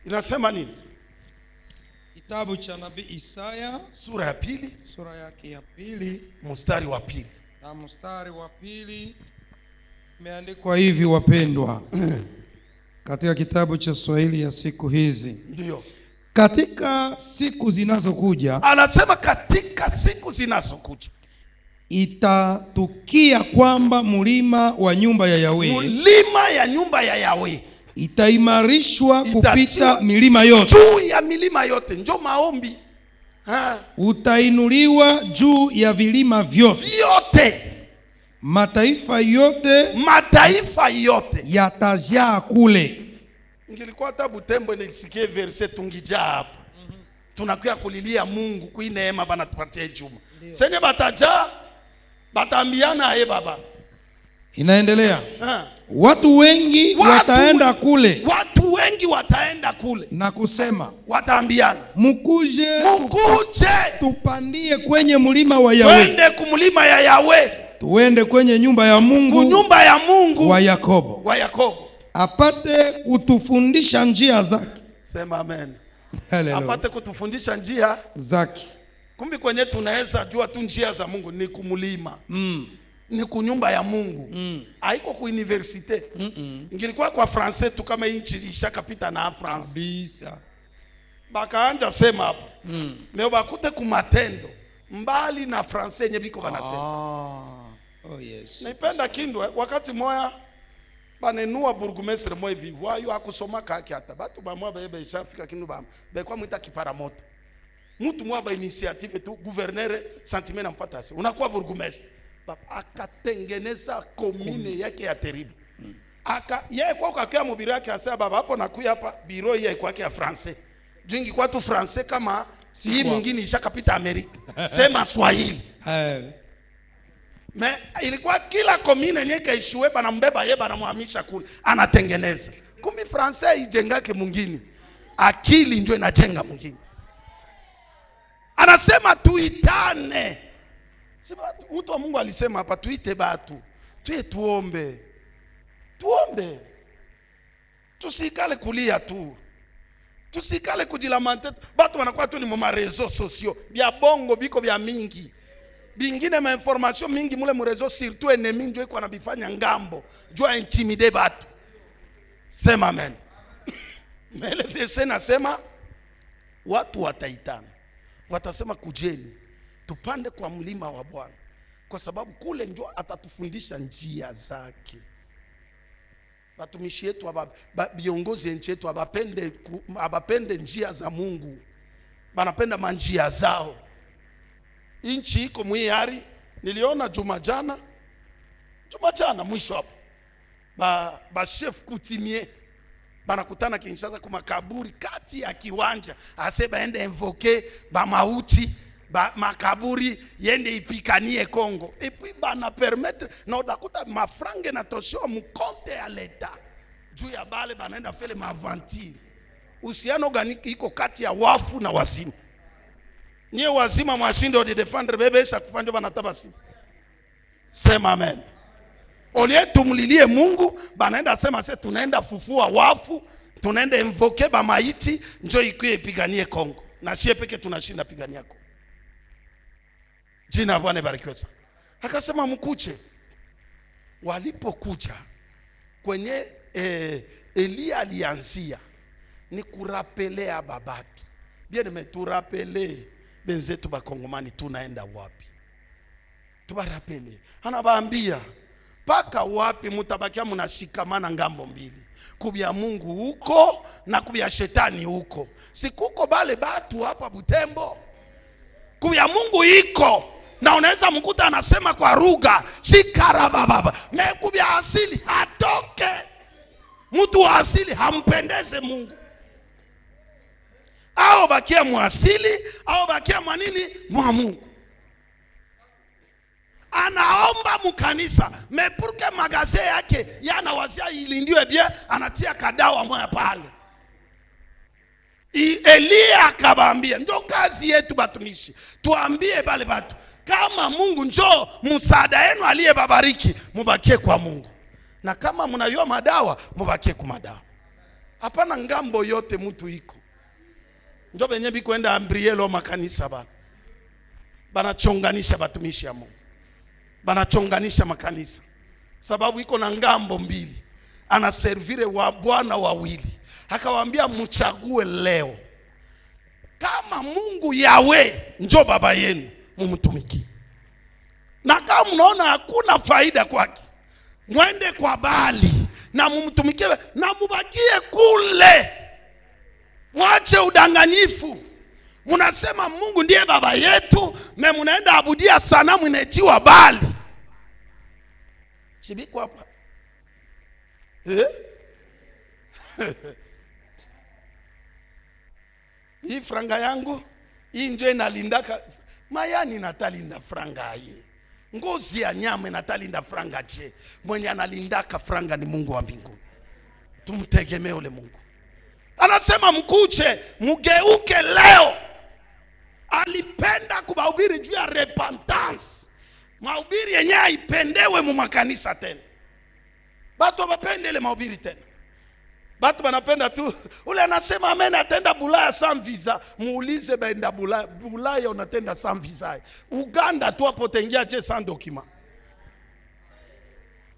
S1: Inasema nini?
S2: Kitabu cha nabii Isaya
S1: sura ya 2,
S2: sura yake ya 2
S1: mstari wa 2.
S2: Na mstari wa 2 imeandikwa hivi, wapendwa. Katika kitabu cha Swahili ya siku hizi.
S1: Ndio.
S2: Katika siku zinazokuja,
S1: anasema katika siku zinazokuja
S2: itatukia kwamba mlima wa nyumba ya Yahweh,
S1: mlima ya nyumba ya Yahweh
S2: itaimarishwa kupita milima yote,
S1: juu ya milima yote. Njo maombi.
S2: Utainuliwa juu ya vilima vyote. Mataifa yote yatajaa kule.
S1: Ingilikuwa hata Butembo nisikie verset tungijaa hapa. Tunakuya kulilia Mungu kwa neema bana tupatie juma. Senye batajaa bataambiana baba.
S2: Inaendelea. Watu wengi wataenda kule.
S1: Watu wengi wataenda kule
S2: na kusema,
S1: wataambiana,
S2: mukuje tupandie kwenye mlima wa
S1: Yahweh. Twende kumlima ya Yahweh.
S2: Tuende kwenye nyumba ya Mungu.
S1: Nyumba ya Mungu
S2: wa Yakobo.
S1: Apate
S2: kutufundisha njia zake.
S1: Sema amen. Apate kutufundisha njia
S2: zake.
S1: Kumbi kwenye tunaweza jua tu njia za Mungu ni kumulima. Ni kunyumba ya Mungu. Haiko ku universite. Ingilikuwa kwa français tu kama inchi ishakapita na France.
S2: Kabisa.
S1: Bakaanja sema hapo. Meo bakute kumatendo mbali na français nye biko banasema.
S2: Oh yes.
S1: Naipenda Kindwe wakati moya banenua burgomestre moya vivwa yo akusoma kaki hata batu ba moya bebe ishafika Kindu ba kwa mwita kipara moto. Mtu moya ba initiative tu gouverneur sentiment nampata sasa. Unakuwa burgomestre. Akatengeneza komine yake ya terrible. Yeye kwa kakea mubiri yake asema baba hapo nakuya hapa biro yeye kwa yake ya français. Jingi kwa tu français kama hii mwingine ishakapita Amerika. Sema Swahili. Me ilikuwa kila komine nyeke ishiwe bana mbeba yeye bana muhamisha kule anatengeneza. Kumbi français ijengake mwingine. Akili ndio inajenga mwingine. Anasema tuitane. Mtu wa Mungu alisema hapa tuite batu. Tuombe. Tusikale kulia tu. Tusikale kujilamante. Batu wanakuwa tu ni mwa reseaux sociaux. Bia bongo biko bia mingi. Bingine ma information mingi mule mu reseaux surtout ennemi ndio iko anabifanya ngambo. Jua intimide batu. Sema amen. Mbele verse nasema watu wataitana. Watasema kujeni. Tupande kwa mlima wa Bwana. Kwa sababu kule ndio atatufundisha njia zake. Batumishi yetu viongozi nchi yetu abapende njia za Mungu. Banapenda manjia zao. Inchi iko mwiari. Niliona juma jana mwisho hapo. Ba chef coutumier banakutana Kinshasa kwa makaburi kati ya kiwanja. Aseba ende invoke ba mauti. Makaburi yende ipikanie Kongo. Et puis bana permettre na utakuta mafrange na tosho mkonte ya leta. Juu ya bale banaenda fele mavanti. Uhusiano gani iko kati ya wafu na wazima? Nye wazima mwashindo de defendre bebe sa kufanya banataba sifa. Sema amen. Olie tumlilie Mungu, banaenda sema se tunaenda fufua wafu, tunaenda invoke ba maiti, njoo ikuye piganie Kongo. Na sie peke tunashinda pigania Kongo. Jina la Bwana barikiwe sana. Akasema mkuche. Walipokuja kwenye Elia alianzia ni kurapelea babatu. Bien meturapele benzetu bakongomani tunaenda wapi? Tubarapele. Anabaambia paka wapi mutabakia mnashikamana ngambo mbili. Kubya Mungu huko na kubya shetani huko. Sikuko bale batu hapa Butembo. Kubya Mungu iko. Na unaweza mkuta anasema kwa lugha shikarababa. Kubya asili hatoke. Mtu wa asili hampendeze Mungu. Au bakia muasili, au bakia mwanini mwa Mungu. Anaomba mukanisa, mepurke magaze yake, yana wazia ilindiwe bien, anatia kadawa moya pale. Elia akabambia, ndio kazi yetu batumishi. Tuambie bale batu, kama Mungu njoo msaada yenu aliye babariki, mubakie kwa Mungu. Na kama mnayua madawa, mubakie kwa madawa. Hapana ngambo yote mtu iko. Njoo benye biko enda ambrielo makanisa bana. Banachonganisha batumishi ya Mungu. Banachonganisha makanisa. Sababu iko na ngambo mbili. Anaservire wa bwana wawili. Akawaambia mchague leo. Kama Mungu Yawe njoo baba yenu, mumtumikie. Na kama mnaona hakuna faida kwake, mwende kwa Baali na mumtumikie na mubakie kule. Mwache udanganyifu. Munasema Mungu ndiye baba yetu, munaenda abudia sanamu inaitiwa Baali. Shibiko hapa. Hii franga yangu, hii ndio inalindaka. Mayani natalinda franga hii. Ngozi ya nyama inatalinda franga je. Mwenye analindaka franga ni Mungu wa mbinguni. Tumtegemee ule Mungu. Anasema mkuche, mugeuke leo. Alipenda kubahubiri juu ya repentance. Mahubiri yenye haipendewe mu makanisa tena. Batu wapendele mahubiri tena. Batu banapenda tu. Ule anasema amen atenda Bulaya sans visa. Muulize baenda Bulaya. Bulaya unatenda sans visa. Uganda tu hapo tengia je sans document.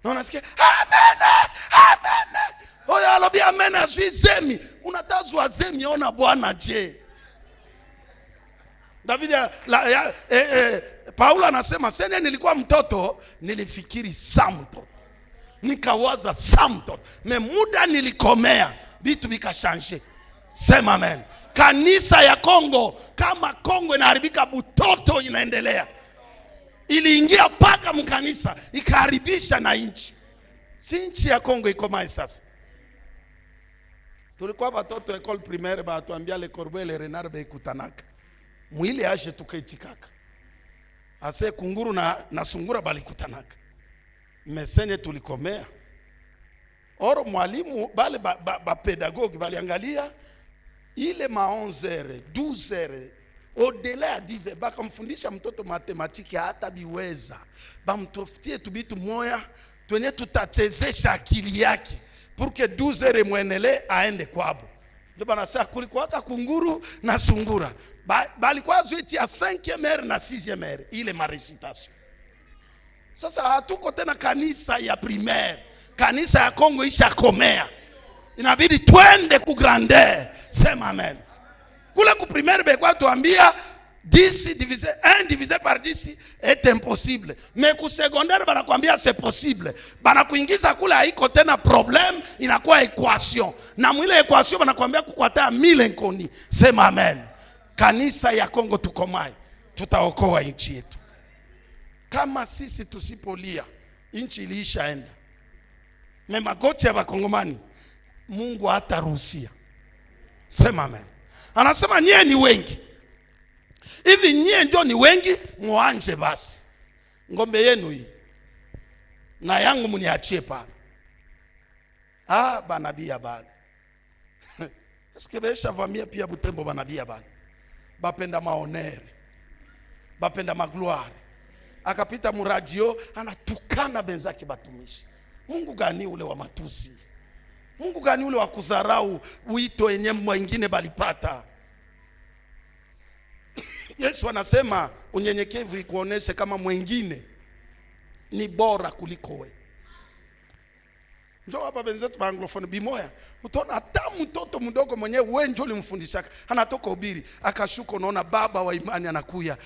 S1: Na unasikia amen. Amen. Oya alobi amen azwi zemi. Unatazwa zemi ona Bwana je. David Paulo anasema sene nilikuwa mtoto nilifikiri saa mtoto. Nikawaza saa mtoto. Me muda nilikomea vitu vikashanje. Sema amen. Kanisa ya Kongo kama Kongo inaharibika butoto inaendelea. Iliingia paka mkanisa ikaharibisha na inchi. Si inchi ya Kongo iko mai sasa. Tulikuwa watoto école primaire batuambia le corbeau le renard beikutanaka. Mwili ashe tukaitikaka. Ase kunguru na sungura balikutanaka. Mesene tulikomea. Oro mwalimu bale ba pedagogue baliangalia ile ma 11h, 12h, au-delà ya 10h bakamfundisha mtoto matematiki hata biweza. Bamtofutie tubitu moya twenye tutachezesha akili yake pour que 12h mwenele aende kwabo. Ndio banasema kulikuwa kunguru na sungura. Balikuwa zwiti ya 5e na 6e ile ma recitation. Sasa hatuko tena kanisa ya primaire. Kanisa ya Kongo isha komea. Inabidi twende ku grandeur. Sema amen. Kule ku primaire bekwa tuambia 10 divisé 1 divisé par 10 est impossible. Mais ku secondaire banakwambia c'est possible. Banakuingiza kule haiko tena problème, inakuwa equation. Na mwile equation banakwambia kukwata 1000 nkoni. Sema amen. Kanisa ya Kongo tukomai. Tutaokoa nchi yetu. Kama sisi tusipolia, nchi iliishaenda. Magoti ya Wakongomani, Mungu hataruhusia. Sema amen. Anasema nyie ni wengi. Hivi nyie ndio ni wengi, muanje basi. Ngombe yenu hii. Na yangu muniachie pale. Banabia bali. Eske besha vamia pia Butembo banabia bali. Bapenda maonere. Bapenda magloire. akapita muradio anatukana benzake batumishi. Mungu gani ule wa matusi? Mungu gani ule wa kudharau wito yenye mwingine balipata? Yesu anasema unyenyekevu ikuoneshe kama mwingine ni bora kuliko we. Njoo hapa benzetu ba anglophone bimoya, utaona hata mtoto mdogo mwenyewe wewe ndio ulimfundisha, anatoka ubiri akashuka, unaona baba wa imani anakuya,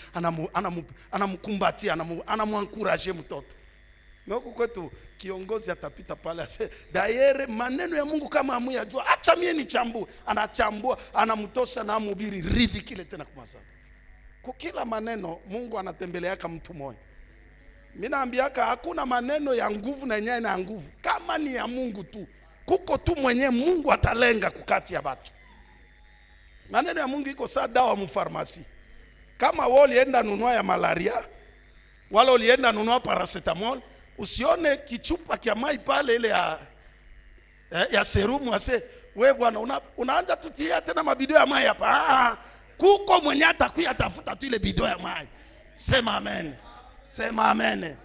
S1: anamkumbatia, anamwankuraje mtoto. Huko kwetu kiongozi atapita pale ase daire maneno ya Mungu kama amuyajua, acha mie ni chambu, anachambua, anamtosha na mhubiri ridi kile tena kumasa. Kwa kila maneno Mungu anatembeleaka mtu moyo. Mimi naambiaka hakuna maneno ya nguvu na yenyewe na nguvu. Kama ni ya Mungu tu, kuko tu mwenye Mungu atalenga kukati ya watu. Maneno ya Mungu iko saa dawa mfarmasi. Kama wewe ulienda nunua ya malaria, wala ulienda nunua paracetamol, usione kichupa kia mai pale ile ya serumu ase wewe bwana unaanza tutia tena mabido ya mai hapa. Kuko mwenye atakuya tafuta tu ile bido ya mai. Sema amen. Sema amen.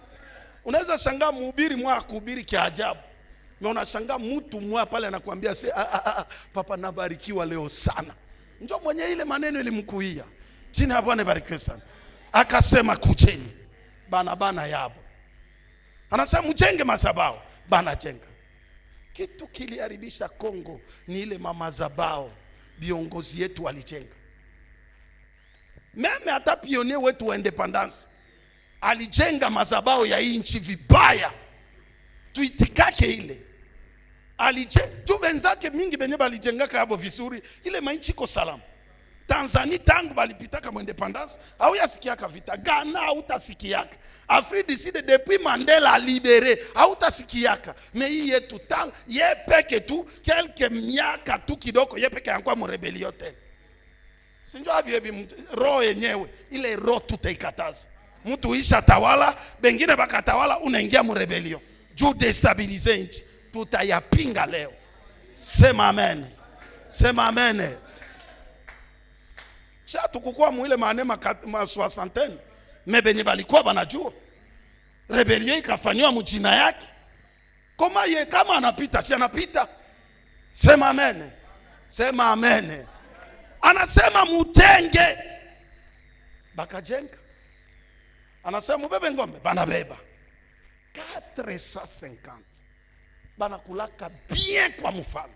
S1: Unaweza shangaa mhubiri mwa kuhubiri kia ajabu. Na unashangaa mtu mwa pale anakuambia papa nabarikiwa leo sana. Njoo mwenye ile maneno ilimkuia. Jina la Bwana barikiwe sana. Akasema kucheni. Bana yabo. Anasema mjenge madhabahu. Bana jenga. Kitu kiliharibisha Kongo ni ile madhabahu viongozi yetu walijenga. Meme hata pionnier wetu wa independence alijenga madhabahu ya nchi vibaya. Tuitikake ile. Tu benzake mingi benye balijengaka hapo vizuri, ile mainchi iko salama. Tanzania tangu balipitaka mu independence, au yasikiaka vita. Ghana hautasikiaka. Afrique du Sud depuis Mandela a libéré, hautasikiaka. Mais hii yetu tangu ye peke tu quelques miaka tu kidogo ye peke yangu mu rebellion tena. Sinjo abiyebi roho yenyewe, ile roho tutaikataza. Mtu isha tawala, bengine bakatawala, unaingia mu rebellion. Juu destabilize nchi, tutayapinga leo. Sema amen. Sema amen. Cha tukukua muile manema soixantaine, mebenye balikuwa banajua. Rebellion ikafanywa mjina yake. Kama anapita, si anapita. Sema amen. Sema amen. Anasema mutenge. Bakajenga. Anasema mubebe ngombe, banabeba. 450. Banakulaka bien kwa mfalme.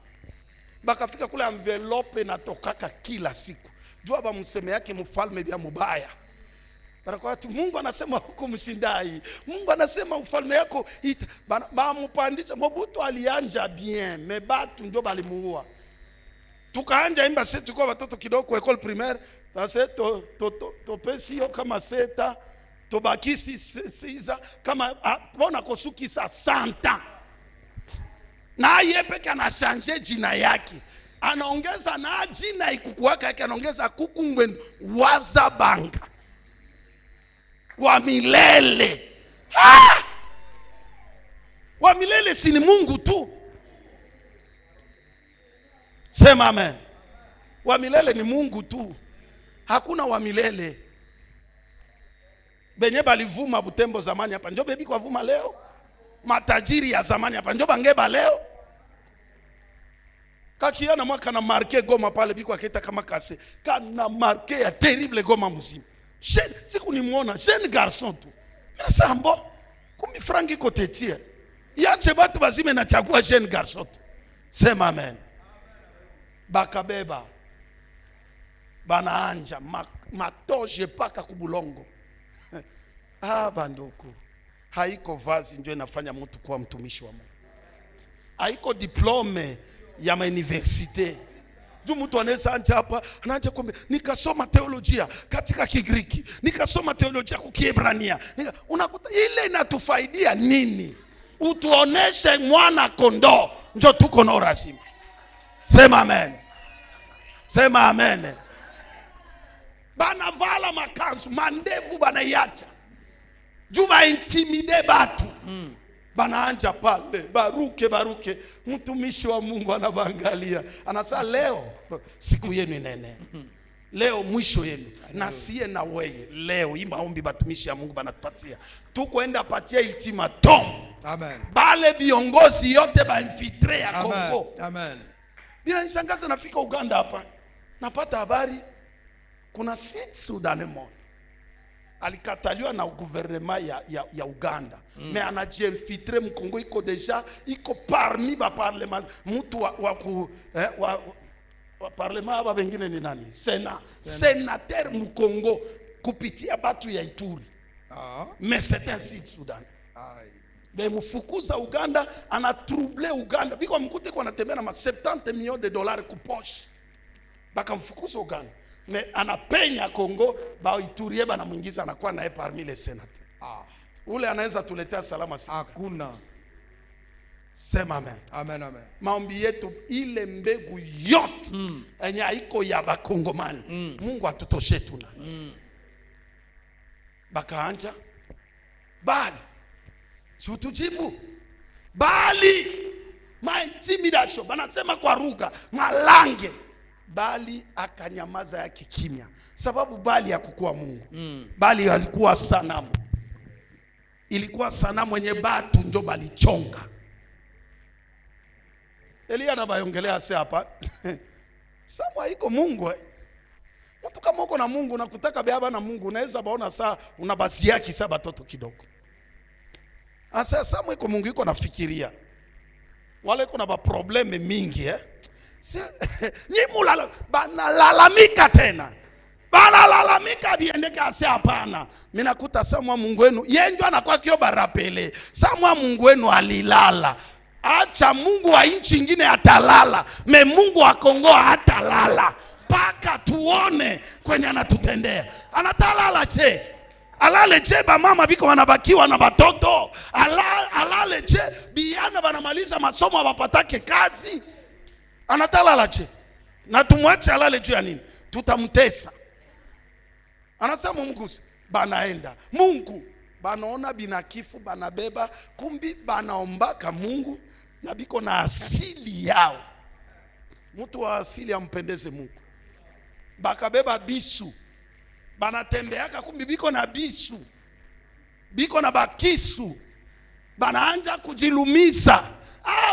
S1: Bakafika kule envelope na tokaka kila siku. Jua ba mseme yake mfalme bia mubaya. Barakuwa Mungu anasema huko mshindai. Mungu anasema ufalme yako ba mpandisha. Mobutu alianja bien, mebatu ndio balimuua. Tukaanja imba sisi tulikuwa watoto kidogo kwa école primaire, sasa to pesio kama seta, to bakisi siza kama bona kosuki sa santa. Na yeye peke ana changer jina yake. Anaongeza na jina ikukuwaka yake, anaongeza kukungwe wazabanga. Wa milele. Wa milele si ni Mungu tu. Sema amen. Wa milele ni Mungu tu. Hakuna wa milele. Benye balivuma Butembo zamani hapa ndio bebi kwa vuma leo. Matajiri ya zamani hapa ndio bangeba leo. Kakiana mwaka na marke Goma pale biko akita kama kase. Kana marke ya terrible Goma mzima. Siku ni muona jeune garçon tu. Mira sambo kumi frangi kotetia. Yache batu bazime na chagua jeune garçon tu. Sema amen. Bakabeba. Banaanja matoje paka kubulongo. Banduku. Haiko vazi ndio inafanya mtu kuwa mtumishi wa Mungu. Haiko diplome ya universite. Juu mtu anaweza anja hapa, anaanza kumbe nikasoma teolojia katika Kigiriki, nikasoma teolojia kwa Kiebrania. Unakuta ile inatufaidia nini? Utuoneshe mwana kondoo ndio tuko na urasimi. Sema amen. Sema amen. Bana vala makanzu, mandevu bana yacha. Juma intimide batu. Banaanja pale, baruke. Mtumishi wa Mungu anabangalia. Anasema leo siku yenu inene. Leo mwisho yenu. Na siye na weye. Leo hii maombi batumishi ya Mungu banatupatia. Tukoenda patia ultimatum.
S2: Amen.
S1: Bale viongozi yote ba infiltre ya Kongo.
S2: Amen.
S1: Bila nishangaza nafika Uganda hapa. Napata habari kuna Sud Sudan mmoja alikataliwa na gouvernement ya Uganda. Mais anajiinfiltre mkongo iko deja iko parmi ba parlement mtu wa parlement aba bengine ni nani? Sénateur mkongo kupitia batu ya Ituri. Mais c'est un Sud Sudan. Mfukuza Uganda, anatrouble Uganda. Biko mkute kwa anatembea na $70 millions ku poche. Baka mfukuza Uganda. Mais anapenya Kongo, ba Iturie bana mwingiza anakuwa naye parmi les sénateurs. Ule anaweza tuletea salama sana.
S2: Hakuna.
S1: Sema amen.
S2: Amen, amen.
S1: Maombi yetu ile mbegu yote enye haiko ya bakongomani. Mungu atutoshe tuna. Bakaanja bali si utujibu bali ma intimidation banasema kwa lugha malange bali akanyamaza yake kimya sababu bali hakukuwa Mungu. Bali alikuwa sanamu, ilikuwa sanamu yenye batu ndio balichonga. Elia anabayongelea sasa hapa sawa iko Mungu. Mtu kama uko na Mungu na kutaka baba na Mungu unaweza baona saa unabasi yake saa batoto kidogo. Asa samu iko Mungu iko nafikiria. Wale kuna ba probleme mingi Nyimula banalalamika tena. Banalalamika biendeka ase hapana. Mimi nakuta samwa Mungu wenu yenjo anakuwa kio barapele. Samwa Mungu wenu alilala. Acha Mungu wa nchi nyingine atalala. Me Mungu wa Kongo hatalala. Paka tuone kwenye anatutendea. Anatalala che. Alale che ba mama biko wanabakiwa na batoto. Alale che biana banamaliza masomo wapatake kazi. Anatalala che. Na tumwache alale juu ya nini? Tutamtesa. Anasema Mungu banaenda. Mungu banaona binakifu banabeba kumbi banaombaka Mungu na biko na asili yao. Mtu wa asili ampendeze Mungu. Bakabeba bisu. Banatembeaka kumbi biko na bisu. Biko na bakisu. Banaanja kujilumiza.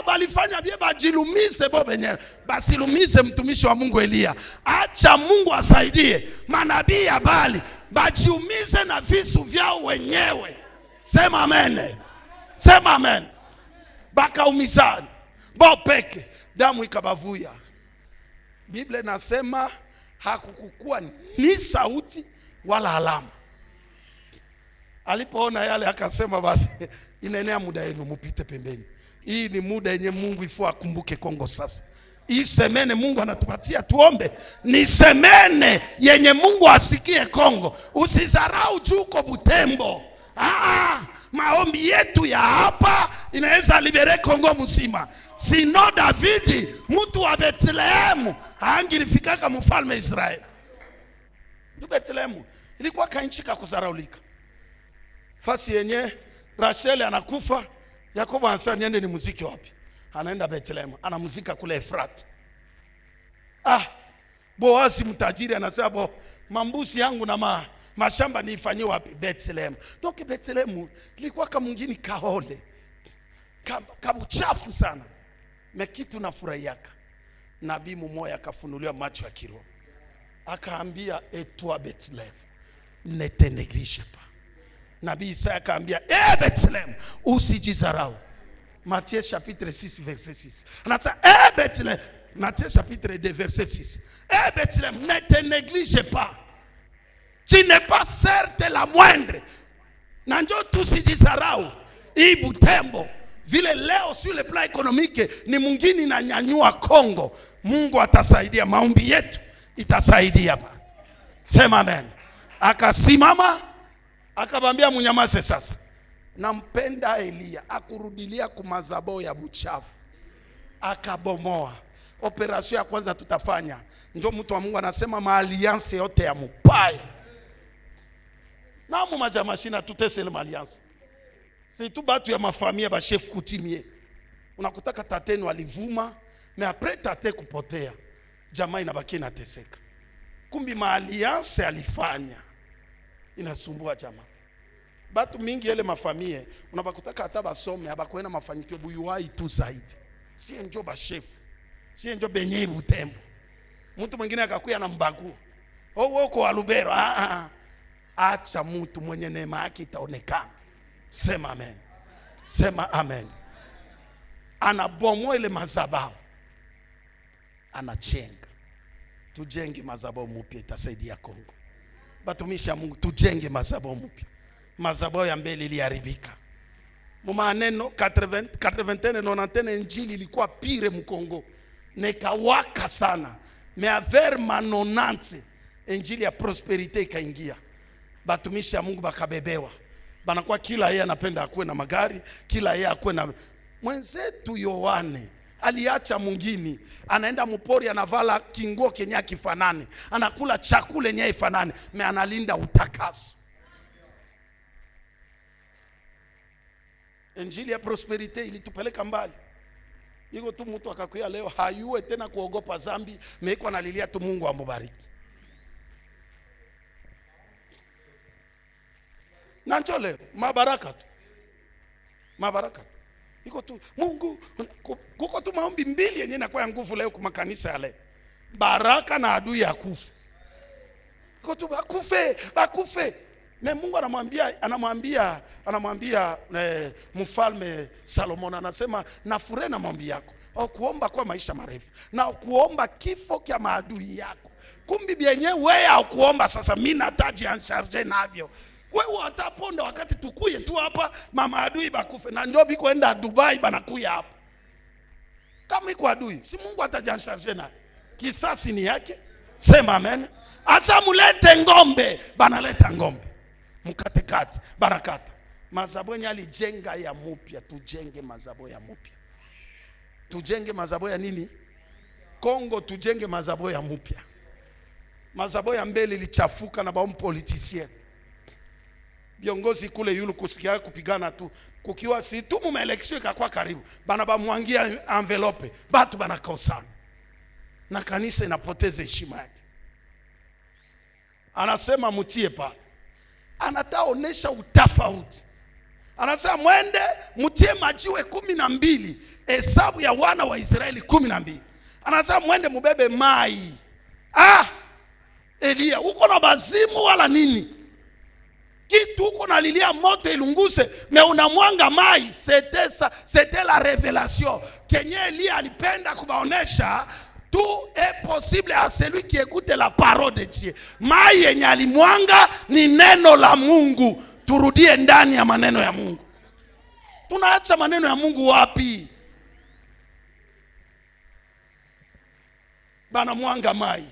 S1: Balifanya bie bajilumise bo benye. Basilumise mtumishi wa Mungu Elia. Acha Mungu asaidie. Manabii ya Bali bajiumize na visu vyao wenyewe. Sema amen. Sema amen. Bakaumizana. Bo peke. Damu ikabavuya. Biblia nasema hakukukua ni sauti wala alama. Alipoona yale akasema basi inenea muda yenu mupite pembeni. Hii ni muda yenye Mungu ifua akumbuke Kongo sasa. Hii semene Mungu anatupatia tuombe. Ni semene yenye Mungu asikie Kongo. Usizarau juko Butembo. Maombi yetu ya hapa inaweza libere Kongo mzima. Sino Davidi mtu wa Betlehemu angilifikaka mfalme Israeli. Betlehemu ilikuwa kainchika kuzaraulika. Fasi yenye Rachel anakufa, Yakobo anasema niende ni muziki wapi? Anaenda Betlehemu, anamuzika kule Efrat. Boazi mtajiri anasema mambusi yangu na mashamba niifanyie wapi? Betlehemu. Donc Betlehemu ilikuwa kama mwingine kahole. Kabuchafu sana. Mekitu nafurahiaka. Nabii mmoja akafunuliwa macho ya kiroho. Akaambia toi Bethlehem, ne te néglige pas. Nabii Isaya akaambia Bethlehem, usijizarau. Matthieu chapitre 6 verset 6. Anasema Bethlehem, Matthieu chapitre 2 verset 6. Bethlehem, ne te néglige pas. Tu n'es pas certes la moindre. Nanjo tusijizarau. Hii Butembo vile leo sur le plan économique ni mwingine na nyanyua Kongo. Mungu atasaidia, maombi yetu itasaidia. Sema amen. Akasimama akabambia munyamaze sasa. Nampenda Elia akurudilia kumazabo ya buchafu. Akabomoa. Operasyon ya kwanza tutafanya. Ndio mtu wa Mungu anasema maalliance yote ya mupaya. Na mu majamashina tutese ile alliance. C'est tout batu ya mafamia ba chef coutumier. Unakutaka tatenu alivuma, mais après tate kupotea, jamaa inabaki inateseka. Kumbi maalianse alifanya inasumbua jamaa. Batu mingi ele mafamie unabakutaka hata basome abakwena mafanikio buyuwai tu zaidi. Si enjo ba chef. Si enjo benye Butembo. Mtu mwingine akakuya na mbagu. Uko wa Lubero. Acha mtu mwenye neema yake itaonekana. Sema amen. Sema amen. Anabomoa ile madhabahu. Anachenga. Tujenge madhabahu mpya itasaidia Kongo. Batumisha Mungu tujenge madhabahu mpya. Madhabahu ya mbele iliharibika. Mumaneno 80 injili ilikuwa pire mkongo. Nekawaka sana. Mais vers manonante injili ya prosperite ikaingia. Batumisha Mungu bakabebewa. Banakuwa kila yeye anapenda akuwe na magari, kila yeye akuwe na mwenzetu Yohane aliacha mwingine, anaenda mpori anavala kinguo kenya kifanane, anakula chakula yenye ifanane, me analinda utakaso. Injili ya prosperite ilitupeleka mbali. Iko tu mtu akakuya leo hayue tena kuogopa zambi, meiko analilia tu Mungu amubariki. Nanjo leo mabaraka tu. Mabaraka. Iko tu Mungu kuko tu maombi mbili yenye inakuwa nguvu leo kwa makanisa yale. Baraka na adui ya kufa. Iko tu bakufe. Na Mungu anamwambia mfalme Salomon, anasema nafurahi na maombi yako. Au kuomba kwa maisha marefu na kuomba kifo kia maadui yako. Kumbi bienye wewe au kuomba sasa mimi nataji ansharge navyo. Wewe wataponda wakati tukuye tu hapa mama adui bakufe na ndio biko enda Dubai banakuya hapa. Kama iko adui, si Mungu atajansharge na. Kisasi ni yake. Sema amen. Acha mulete ngombe, banaleta ngombe. Mkatekati, barakata. Madhabahu alijenga ya mupya, tujenge madhabahu ya mupya. Tujenge madhabahu ya nini? Kongo tujenge madhabahu ya mupya. Madhabahu ya mbele ilichafuka na bao politicien. Viongozi kule yulu kusikia kupigana tu. Kukiwa si tu mu election ikakuwa karibu. Bana bamwangia envelope, batu banakosana. Na kanisa inapoteza heshima yake. Anasema mutie pale. Anataonesha utafauti. Anasema mwende mutie majiwe 12, hesabu ya wana wa Israeli 12. Anasema mwende mubebe mai. Elia, uko na bazimu wala nini? Kitu uko na lilia moto ilunguse, me unamwanga mai. C'était la révélation. Kenye Elia alipenda kubaonesha. Tout est possible à celui qui écoute la parole de Dieu. Mai yenye alimwanga ni neno la Mungu. Turudie ndani ya maneno ya Mungu. Tunaacha maneno ya Mungu wapi? Bana mwanga mai.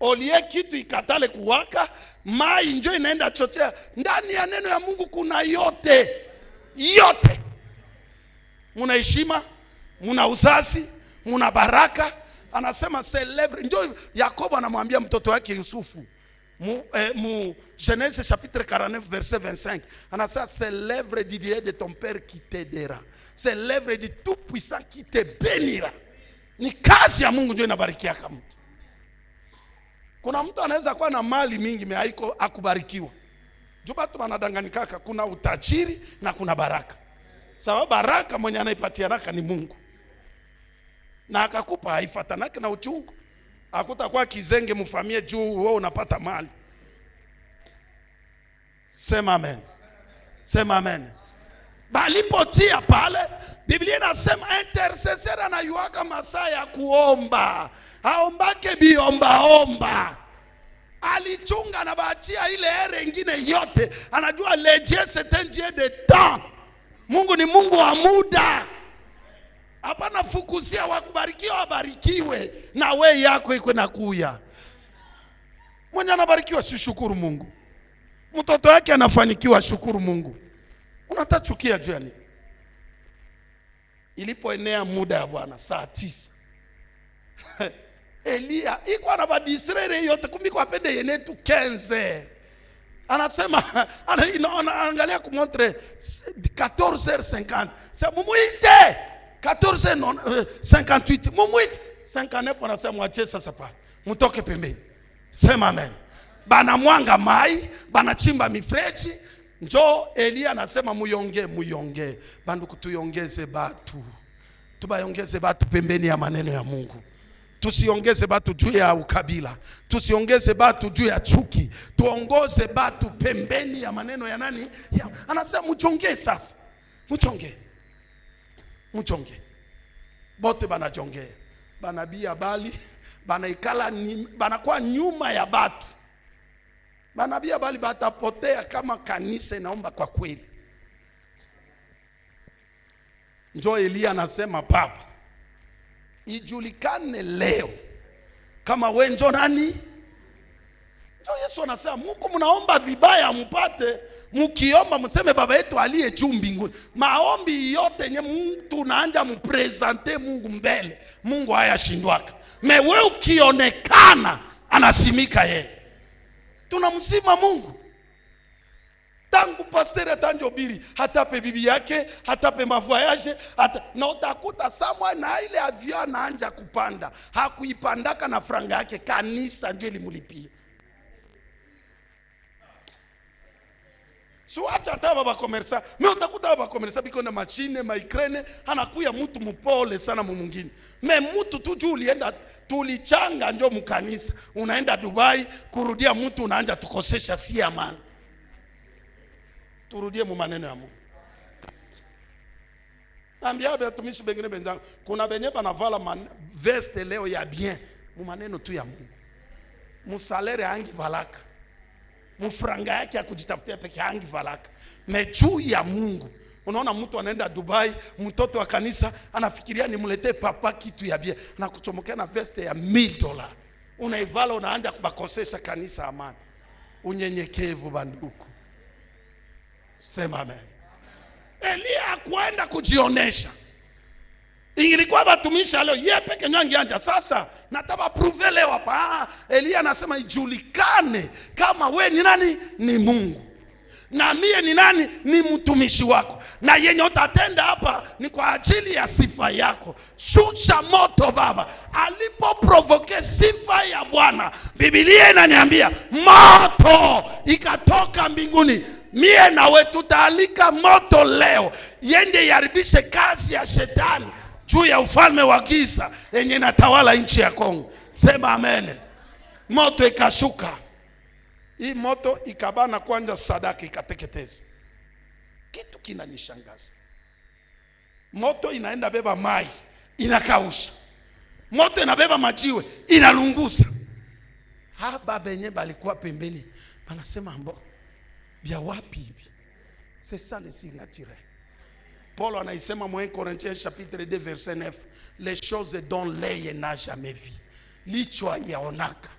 S1: Olie kitu ikatale kuwaka, mai njo inaenda chochea. Ndani ya neno ya Mungu kuna yote. Yote. Muna heshima, muna uzazi, muna baraka. Anasema célèbre. Ndio Yakobo anamwambia mtoto wake Yusufu. Genèse chapitre 49 verset 25. Anasema c'est l'œuvre du Dieu de ton père qui t'aidera. C'est l'œuvre du tout puissant qui te bénira. Ni kazi ya Mungu ndio inabarikia kama mtu. Kuna mtu anaweza kuwa na mali mingi haiko akubarikiwa. Jubatu wanadanganyika, kuna utajiri na kuna baraka. Sababu baraka mwenye anaipatia naka ni Mungu. Na akakupa haifatanake na uchungu. Hakutakuwa kizenge mfamie juu wewe unapata mali. Sema amen. Sema amen. Balipotia pale, Biblia inasema intercessor anayuaka masaa ya kuomba. Haombake biomba. Alichunga na baachia ile ere nyingine yote. Anajua le Dieu c'est un Dieu de temps. Mungu ni Mungu wa muda. Hapana fukuzia wakubarikiwa wabarikiwe na we yako iko na kuya. Mwenye anabarikiwa si shukuru Mungu. Mtoto wake anafanikiwa shukuru Mungu. Unatachukia juu ya nini? Ilipoenea muda ya Bwana saa 9. Elia iko anabadistrere yote kumiko apende yenetu 15. Anasema anaangalia kumontre 14h50. Sasa mumuite 14h58. Mumuite 59 anasema mwache sasa pale. Mtoke pembeni. Sema amen. Bana mwanga mai, bana chimba mifreji. Njo Elia anasema muyonge. Bandu kutuyongeze batu. Tubayongeze batu pembeni ya maneno ya Mungu. Tusiongeze batu juu ya ukabila. Tusiongeze batu juu ya chuki. Tuongoze batu pembeni ya maneno ya nani? Anasema muchonge sasa. Muchonge. Bote banajonge. Banabia bali, banaikala banakuwa nyuma ya batu. Banabia bali batapotea kama kanisa inaomba kwa kweli. Njo Elia anasema papa, ijulikane leo kama we njo nani? Njo Yesu anasema muko munaomba vibaya mpate, mukiomba mseme baba yetu aliye juu mbinguni. Maombi yote nye mtu unaanja mpresente Mungu mbele, Mungu hayashindwaka. Mewe ukionekana anasimika yeye. Tunamsima Mungu. Tangu pasteur atanjobiri, hatape bibi yake, hatape mavoyage, na utakuta samwa na ile avion anaanja kupanda. Hakuipandaka na franga yake, kanisa ndio limulipia. So acha hata baba komersa, me utakuta baba komersa biko na machine, maikrene, anakuya mtu mpole sana mwingine. Me mtu tu juu ulienda tulichanga ndio mkanisa. Unaenda Dubai, kurudia mtu unaanja tukosesha si amani. Turudie mu maneno ya Mungu. Ambia batumishi bengine benzangu, kuna benye banavala veste leo ya bien, mu maneno tu ya Mungu. Mu salaire hangi valaka. Mu franga yake ya kujitafutia peke hangi valaka. Juu ya Mungu. Unaona mtu anaenda Dubai, mtoto wa kanisa anafikiria nimletee papa kitu ya bien, na kuchomokea na veste ya $1000. Unaivala unaanza kubakosesha kanisa amani. Unyenyekevu banduku. Sema amen. Elia kwenda kujionesha. Ingilikuwa batumisha leo yeye peke yake anja. Sasa nataka prove leo hapa. Elia anasema ijulikane kama we ni nani? Ni Mungu. Na mie ni nani? Ni mtumishi wako. Na yenye utatenda hapa ni kwa ajili ya sifa yako. Shusha moto baba. Alipo provoke sifa ya Bwana, Biblia inaniambia moto ikatoka mbinguni. Mie na we tutaalika moto leo yende yaribishe kazi ya shetani juu ya ufalme wa giza yenye natawala nchi ya Kongo. Sema amen. Moto ikashuka. Hii moto ikabana kwanza sadaka ikateketeza. Kitu kinanishangaza. Moto inaenda beba mai, inakausha. Moto inabeba majiwe, inalunguza. Haba benye balikuwa pembeni, banasema ambo, bia wapi hivi? C'est ça le signe naturel. Paul anaisema dans 1 Corinthiens chapitre 2 verset 9, les choses dont l'œil n'a jamais vu, lichwa yaonaka.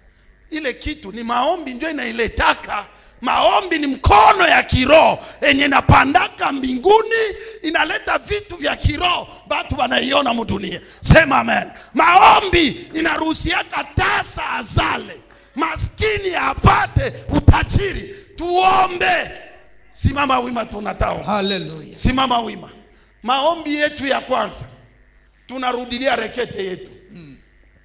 S1: Ile kitu ni maombi ndio inailetaka. Maombi ni mkono ya kiroho yenye napandaka mbinguni, inaleta vitu vya kiroho batu wanaiona mudunia. Sema amen. Maombi inaruhusiaka tasa azale, maskini apate utajiri. Tuombe. Simama wima tunatao.
S2: Hallelujah.
S1: Simama wima. Maombi yetu ya kwanza tunarudilia rekete yetu.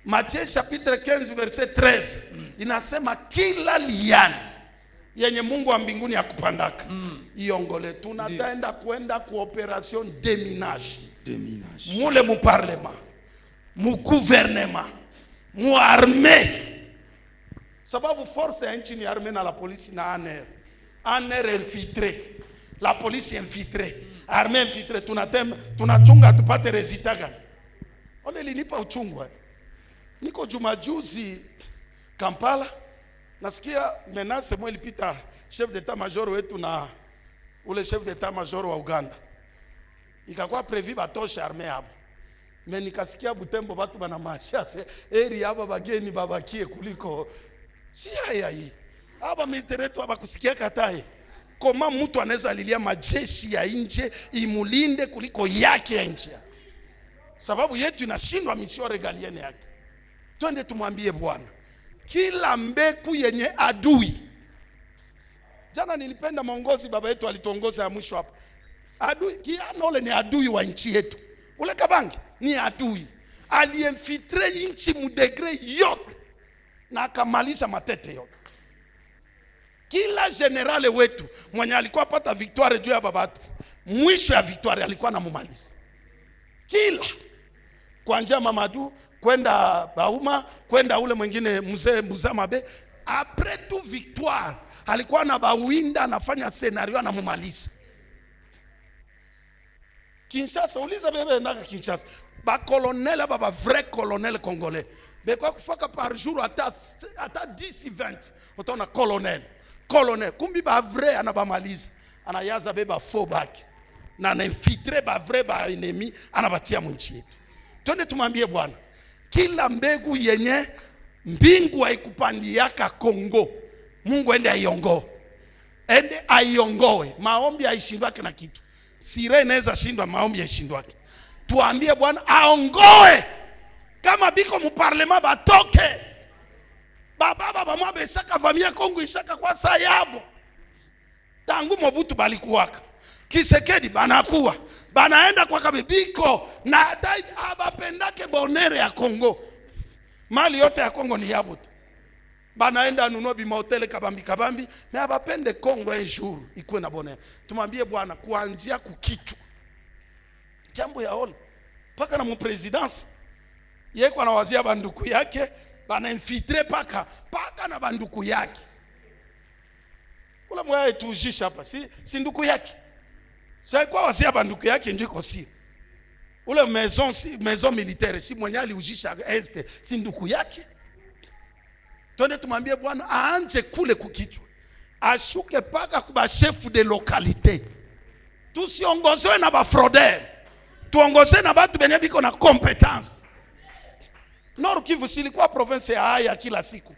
S1: Matthieu chapitre 15 verset 13 inasema kila liani yenye Mungu wa mbinguni ya kupandaka iongole. Tunataenda kwenda ku operation déminage. Mule mu parlement, mu gouvernement, mu armée. Sababu force ya nchi ni armée na la polisi na ANR. ANR infiltré, la polisi infiltré, armée infiltré. Tunachunga tupate resultat gani? Ole linipa uchungu. Niko jumajuzi Kampala, nasikia menace mwe ilipita chef d'état major wetu na ule chef d'état major wa Uganda. Ikakuwa prevu batosha armée hapo. Me nikasikia Butembo watu bana mashase eri hapa bageni babakie kuliko si haya hii. Hapa military wetu hapa kusikia katae. Koma mtu anaweza lilia majeshi ya nje imulinde kuliko yake ya nje. Sababu yetu inashindwa mission regalienne yake. Twende tumwambie Bwana kila mbeku yenye adui. Jana nilipenda mongozi baba yetu alituongoza ya mwisho hapa. Adui kiano ole ni adui wa nchi yetu. Ule Kabange ni adui aliyemfitre nchi mu degré yote. na akamaliza matete yote. Kila generale wetu mwenye alikuwa pata victoire juu ya babatu, mwisho ya victoire alikuwa anamumaliza. Kila kuanzia Mamadu kwenda Bauma kwenda ule mwingine mzee Mbuzamabe, après tout victoire alikuwa na bawinda anafanya scenario anamumaliza. Kinshasa, uliza bebe ndaka Kinshasa, ba colonel ba vrai colonel congolais bekwa kufaka par jour ata 10-20 utaona colonel kumbi ba vrai anabamaliza, anayaza beba faux back na anainfiltre ba vrai ba enemy anabatia mwinchi yetu. Twende tumwambie Bwana, kila mbegu yenye mbingu haikupandiaka Kongo, Mungu ende aiongoe. Maombi haishindwake na kitu. Sire inaweza shindwa, maombi haishindwake. Tuambie Bwana aongoe. Kama biko mu parlement batoke. Baba mwa besaka famia Kongo ishaka kwa sayabo. Tangu Mobutu balikuwaka. Kisekedi banakuwa. Banaenda kwa kabibiko na hata abapendake bonere ya Kongo. Mali yote ya Kongo ni yabo. Banaenda nunua bimahotele kabambi na abapende Kongo un jour ikuwe na bonere. Tumwambie Bwana kuanzia kukichwa. Jambo ya ole. Paka na mpresidence yeko anawazia banduku yake, bana infiltre paka na banduku yake. Ula mwaya etujisha hapa, si nduku yake. Sasa kwa wazia banduku yake ndiko si. Ule maison militaire si mwenye aliujisha este si nduku yake. Twende tumwambie Bwana aanje kule kukichwa. Ashuke paka kuba chef de localité. Tusiongozwe na ba fraudeur. Tuongoze na batu benye biko na competence. Nord Kivu silikuwa province ya haya kila siku.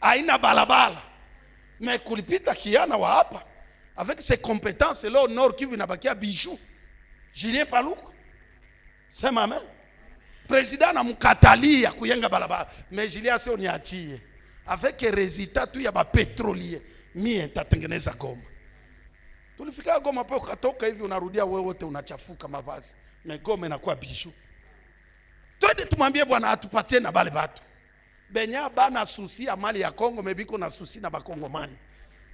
S1: Haina balabala. Mais kulipita kiana wa hapa. Avec ses compétences, là, Nord Kivu inabakia bijou. Julien Paluku. Sema amen. Président na mukatalia kuyenga balabala. Mais Julien se uniachie. Avec résultat tu ya ba pétrolier. Mie tatengeneza Goma. Tulifika Goma pa ukatoka hivi unarudia wewe wote unachafuka mavazi. Na Goma inakuwa bijou. Twende tumwambie Bwana atupatie na bale batu. Benya bana susi ya mali ya Kongo mebiko na susi na bakongomani.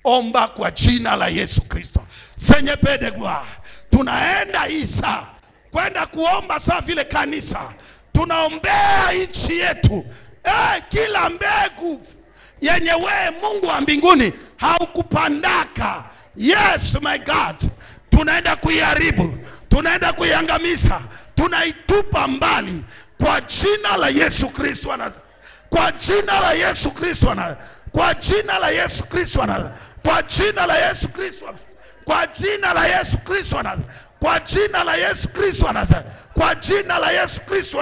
S1: Omba kwa jina la Yesu Kristo. Senye pede gloire. Tunaenda Isa kwenda kuomba saa vile kanisa. Tunaombea nchi yetu. Kila mbegu yenye wewe Mungu wa mbinguni haukupandaka. Yes my God. Tunaenda kuiharibu. Tunaenda kuiangamiza. Tunaitupa mbali kwa jina la Yesu Kristo. Kwa jina la Yesu Kristo. Kwa jina la Yesu Kristo. Kwa jina la Yesu Kristo. Kwa jina la Yesu Kristo. Kwa jina la Yesu Kristo. Kwa jina la Yesu Kristo.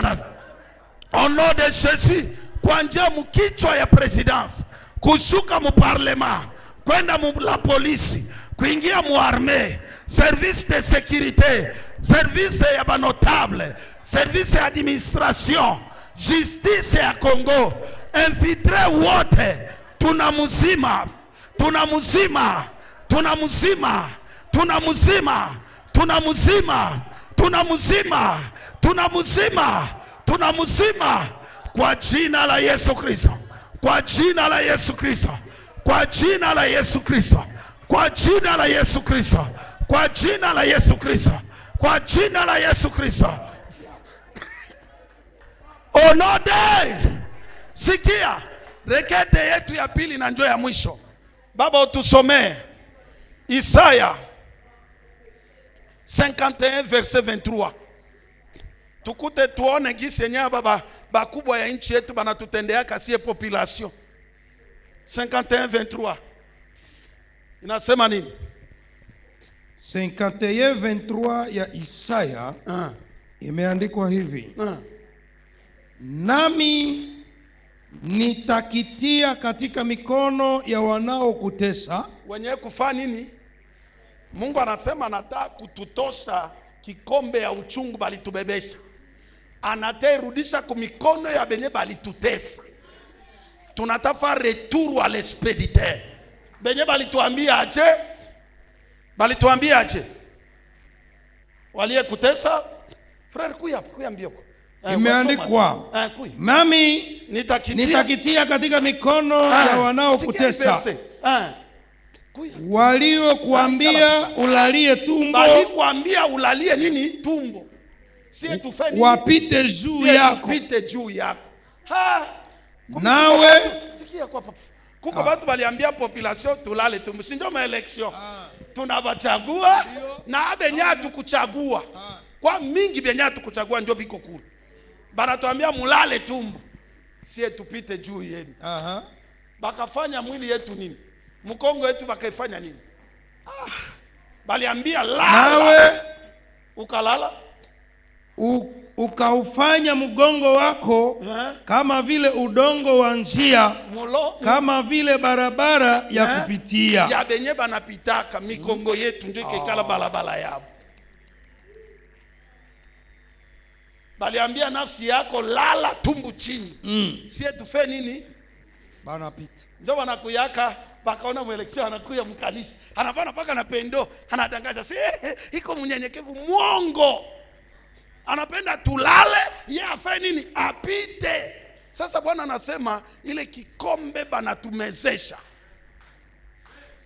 S1: Au nom de Jésus, kwa njia mkichwa ya presidence, kushuka mu parlement, kwenda mu la polisi, kuingia mu armée, service de sécurité, service ya banotable, service ya administration, justice ya Congo, infiltre wote, tunamuzima, tunamuzima, tunamuzima, tunamuzima, tunamuzima, tunamuzima, tunamuzima, tunamuzima kwa jina la Yesu Kristo, kwa jina la Yesu Kristo, kwa jina la Yesu Kristo, kwa jina la Yesu Kristo, kwa jina la Yesu Kristo, kwa jina la Yesu Kristo. Onode sikia rekete yetu ya pili na njoo ya mwisho. Baba utusomee Isaya 51 verset 23. Tukute tuone gisi yenyewe baba bakubwa ya nchi yetu banatutendea kasie population. 51-23 inasema nini?
S2: 51:23 ya Isaya imeandikwa hivi. Nami nitakitia katika mikono ya wanaokutesa.
S1: Wenye kufanya nini? Mungu anasema anataka kututosha kikombe ya uchungu balitubebesha. Anaterudisha kwa mikono ya benye balitutesa. Tunatafa retour à l'expéditeur. Benye balituambia aje? Balituambia aje? Walie kutesa? Frère kuya mbioko.
S2: Imeandikwa. Nami nitakitia katika mikono ya wanaokutesa, waliokuambia ulalie tumbo,
S1: walikuambia ulalie nini tumbo, sie tufanye
S2: wapite juu yako,
S1: wapite juu yako.
S2: Nawe
S1: sikia kwa papa, kuko watu waliambia population tulale tumbo, si ndio maelection tunabachagua na benya tukuchagua kwa mingi, benya tukuchagua ndio biko kule, banatuambia mulale tumbo, sie tupite juu yenu. Bakafanya mwili yetu nini, mkongo yetu bakaifanya nini? Baliambia lala,
S2: nawe
S1: ukalala,
S2: ukaufanya mgongo wako kama vile udongo wa njia, kama vile barabara ya kupitia.
S1: Ya benye banapitaka mikongo yetu ndio ikekala balabala yabo. Baliambia nafsi yako lala tumbu chini. Sie tufe nini?
S2: Banapita.
S1: Ndio wanakuyaka, bakaona mwelekeo anakuya mkanisa, anapana paka na pendo, anadangaza iko mnyenyekevu, mwongo. Anapenda tulale, yeye afanye nini? Apite. Sasa Bwana anasema ile kikombe banatumezesha,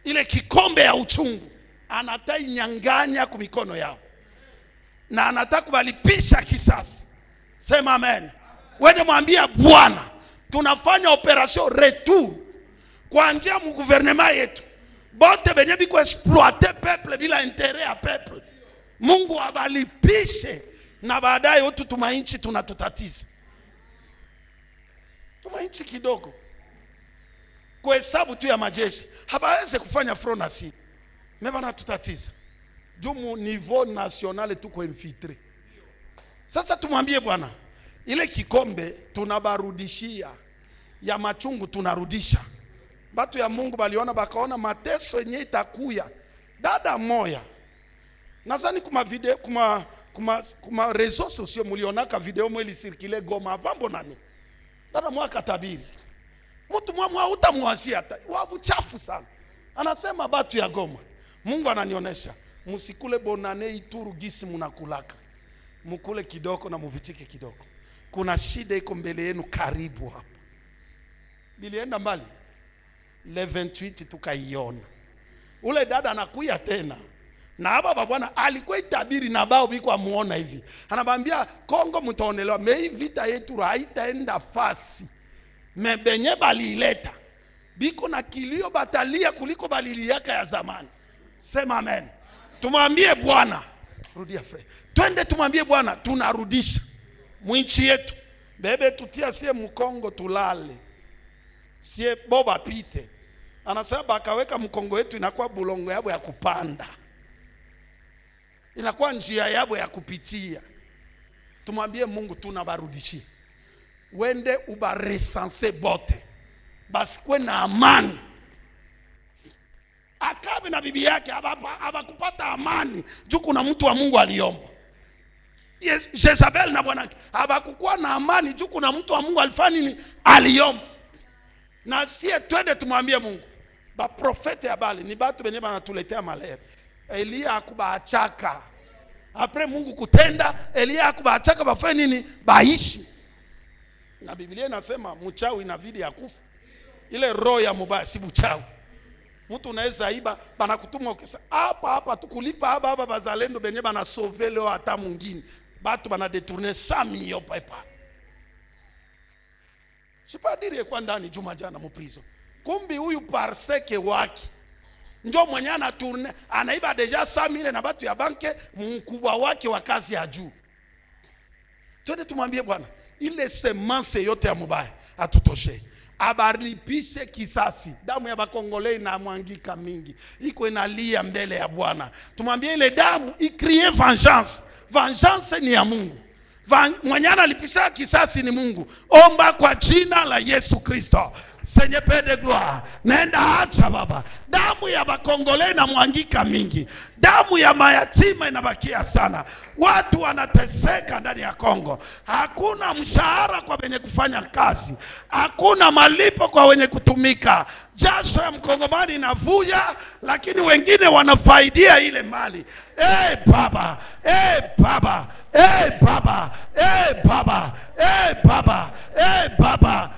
S1: ile kikombe ya uchungu anatai nyanganya kwa mikono yao, na anataka kubalipisha kisasi. Sema amen. Wewe mwambie Bwana, tunafanya operation retour kwa njia mu gouvernement yetu, bote benye biko exploiter peuple bila intérêt ya peuple, Mungu abalipishe, na baadaye watu tumainchi tunatutatiza. Tumainchi kidogo kwa hesabu tu ya majeshi habaweze kufanya front na si meba na tutatiza jumu niveau national tuko infiltré. Sasa tumwambie Bwana, ile kikombe tunabarudishia ya machungu, tunarudisha. Batu ya Mungu baliona, bakaona mateso yenye itakuya. Dada moya nazani kuma video kuma réseaux sociaux mulionaka video mweli circuler Goma avambo nani. Dada moya katabiri, mtu mwa utamwazia hata wabu chafu sana. Anasema batu ya Goma, Mungu ananionyesha musikule bonane Ituru gisi munakulaka, mukule kidogo na muvitike kidogo. Kuna shida iko mbele yenu karibu hapa. Bilienda mbali le 28 tukaiona. Ule dada anakuya tena, na hapa Bwana alikuwa itabiri na bao biko amuona hivi. Anabambia Kongo mtaonelewa, mei vita yetu haitaenda fasi. Mebenye baliileta biko na kilio batalia kuliko baliliaka ya zamani. Sema amen. Tumwambie Bwana, rudia frere, twende tumwambie Bwana tunarudisha mwinchi yetu. Bebe tutia sie mkongo tulale, sie boba pite. Anasema bakaweka mkongo yetu inakuwa bulongo yabo ya kupanda, inakuwa njia yabo ya kupitia. Tumwambie Mungu tunabarudishia, wende ubaresanse bote, basi kwe na amani. Akabe na bibi yake abakupata amani juu kuna mtu wa Mungu aliomba. Jezabel na bwanake abakukuwa na amani juu kuna mtu wa Mungu alifanya nini? Aliomba. Na sie twende tumwambie Mungu, ba profete ya Bali ni batu benye banatuletea malere. Elia akubaachaka, apre Mungu kutenda, Elia akubaachaka bafanye nini? Baishi. Na Biblia inasema mchawi inabidi akufa. Ile roho ya mubaya si mchawi. Mtu unaweza iba banakutuma ukisa hapa tukulipa hapa bazalendo benye bana sauver leo hata mwingine batu bana détourner 100 millions papa. Sipadiri kwa ndani juma jana mu prison. Kumbi huyu parseke wake ndio mwenye ana tourner anaiba deja 100,000 na batu ya banke mkubwa wake wa kazi ya juu. Twende tumwambie Bwana ile semence yote ya mubaya atutoshe, abaripishe kisasi. Damu ya bakongole na mwangika mingi iko inalia mbele ya Bwana. Tumwambie ile damu ikrie vengeance. Vengeance ni ya Mungu. Mwenye analipisha kisasi ni Mungu. Omba kwa jina la Yesu Kristo. Seigneur Père de gloire, nenda acha Baba, damu ya bakongole na mwangika mingi, damu ya mayatima inabakia sana. Watu wanateseka ndani ya Kongo, hakuna mshahara kwa wenye kufanya kazi, hakuna malipo kwa wenye kutumika. Jasho ya mkongomani inavuja, lakini wengine wanafaidia ile mali. Baba, Baba, Baba, Baba, Baba, Baba,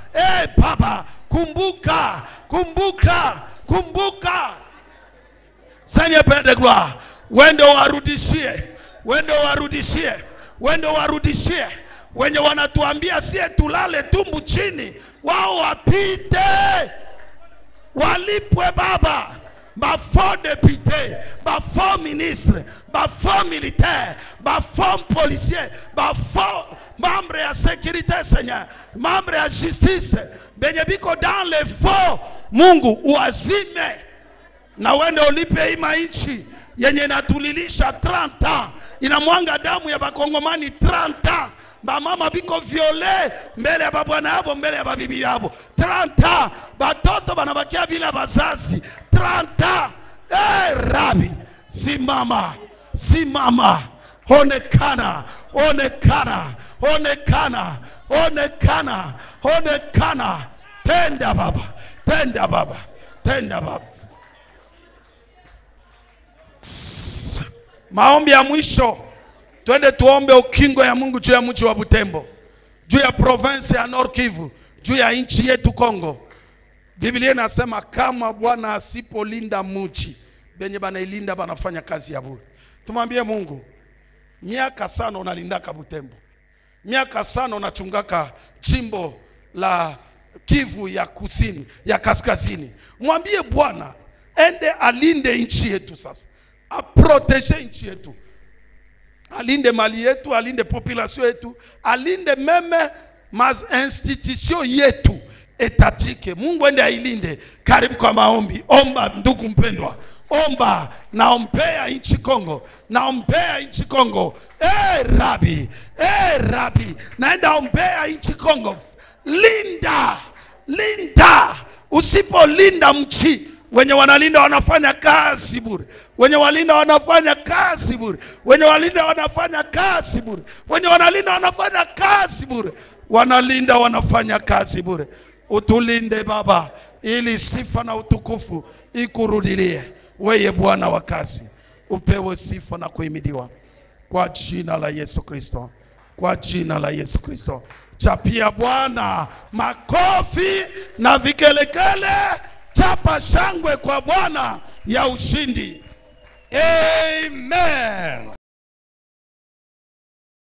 S1: kumbuka, kumbuka, kumbuka. Seigneur Père de gloire, wende warudishie, wende warudishie, wende warudishie. Wenye wanatuambia sie tulale tumbu chini, wao wapite, walipwe Baba. Bafo député, bafo ministre, bafo militaire, bafo policier, bafo membre ya sécurité, Seigneur, membre ya justice, benye biko dans les faux, Mungu uazime. Na wende ulipe ima inchi yenye natulilisha 30 ans, inamwanga damu ya bakongomani 30 ans. Bamama biko viole mbele ya babwana yabo, mbele ya babibi yabo 30 ans. Batoto banabakia bila bazazi 30 ans. Rabi, simama, simama, onekana, onekana, onekana, onekana, onekana. Tenda Baba, tenda Baba, tenda Baba. Maombi ya mwisho, twende tuombe ukingo ya Mungu juu ya mji wa Butembo, juu ya province ya Nord Kivu, juu ya nchi yetu Kongo. Biblia inasema kama Bwana asipolinda mji, benye banailinda banafanya kazi ya bure. Tumwambie Mungu, miaka sana unalindaka Butembo, miaka sana unachungaka jimbo la Kivu ya kusini, ya kaskazini. Mwambie Bwana ende alinde nchi yetu sasa, aprotege nchi yetu, alinde mali yetu, alinde population yetu, alinde meme mas institution yetu etatike. Mungu ende ailinde. Karibu kwa maombi. Omba ndugu mpendwa, omba. Naombea nchi Kongo, naombea nchi Kongo. Rabi, Rabi, naenda ombea nchi Kongo. Linda, linda. Usipolinda mchi, wenye wanalinda wanafanya kazi bure. Wenye walinda wanafanya kazi bure. Wenye walinda wanafanya kazi bure. Wenye wanalinda wanafanya kazi bure. Wanalinda wanafanya kazi bure. Utulinde Baba, ili sifa na utukufu ikurudilie. Weye Bwana wa kazi, upewe sifa na kuhimidiwa. Kwa jina la Yesu Kristo, kwa jina la Yesu Kristo. Chapia Bwana makofi na vikelekele. Chapa shangwe kwa Bwana ya ushindi. Amen.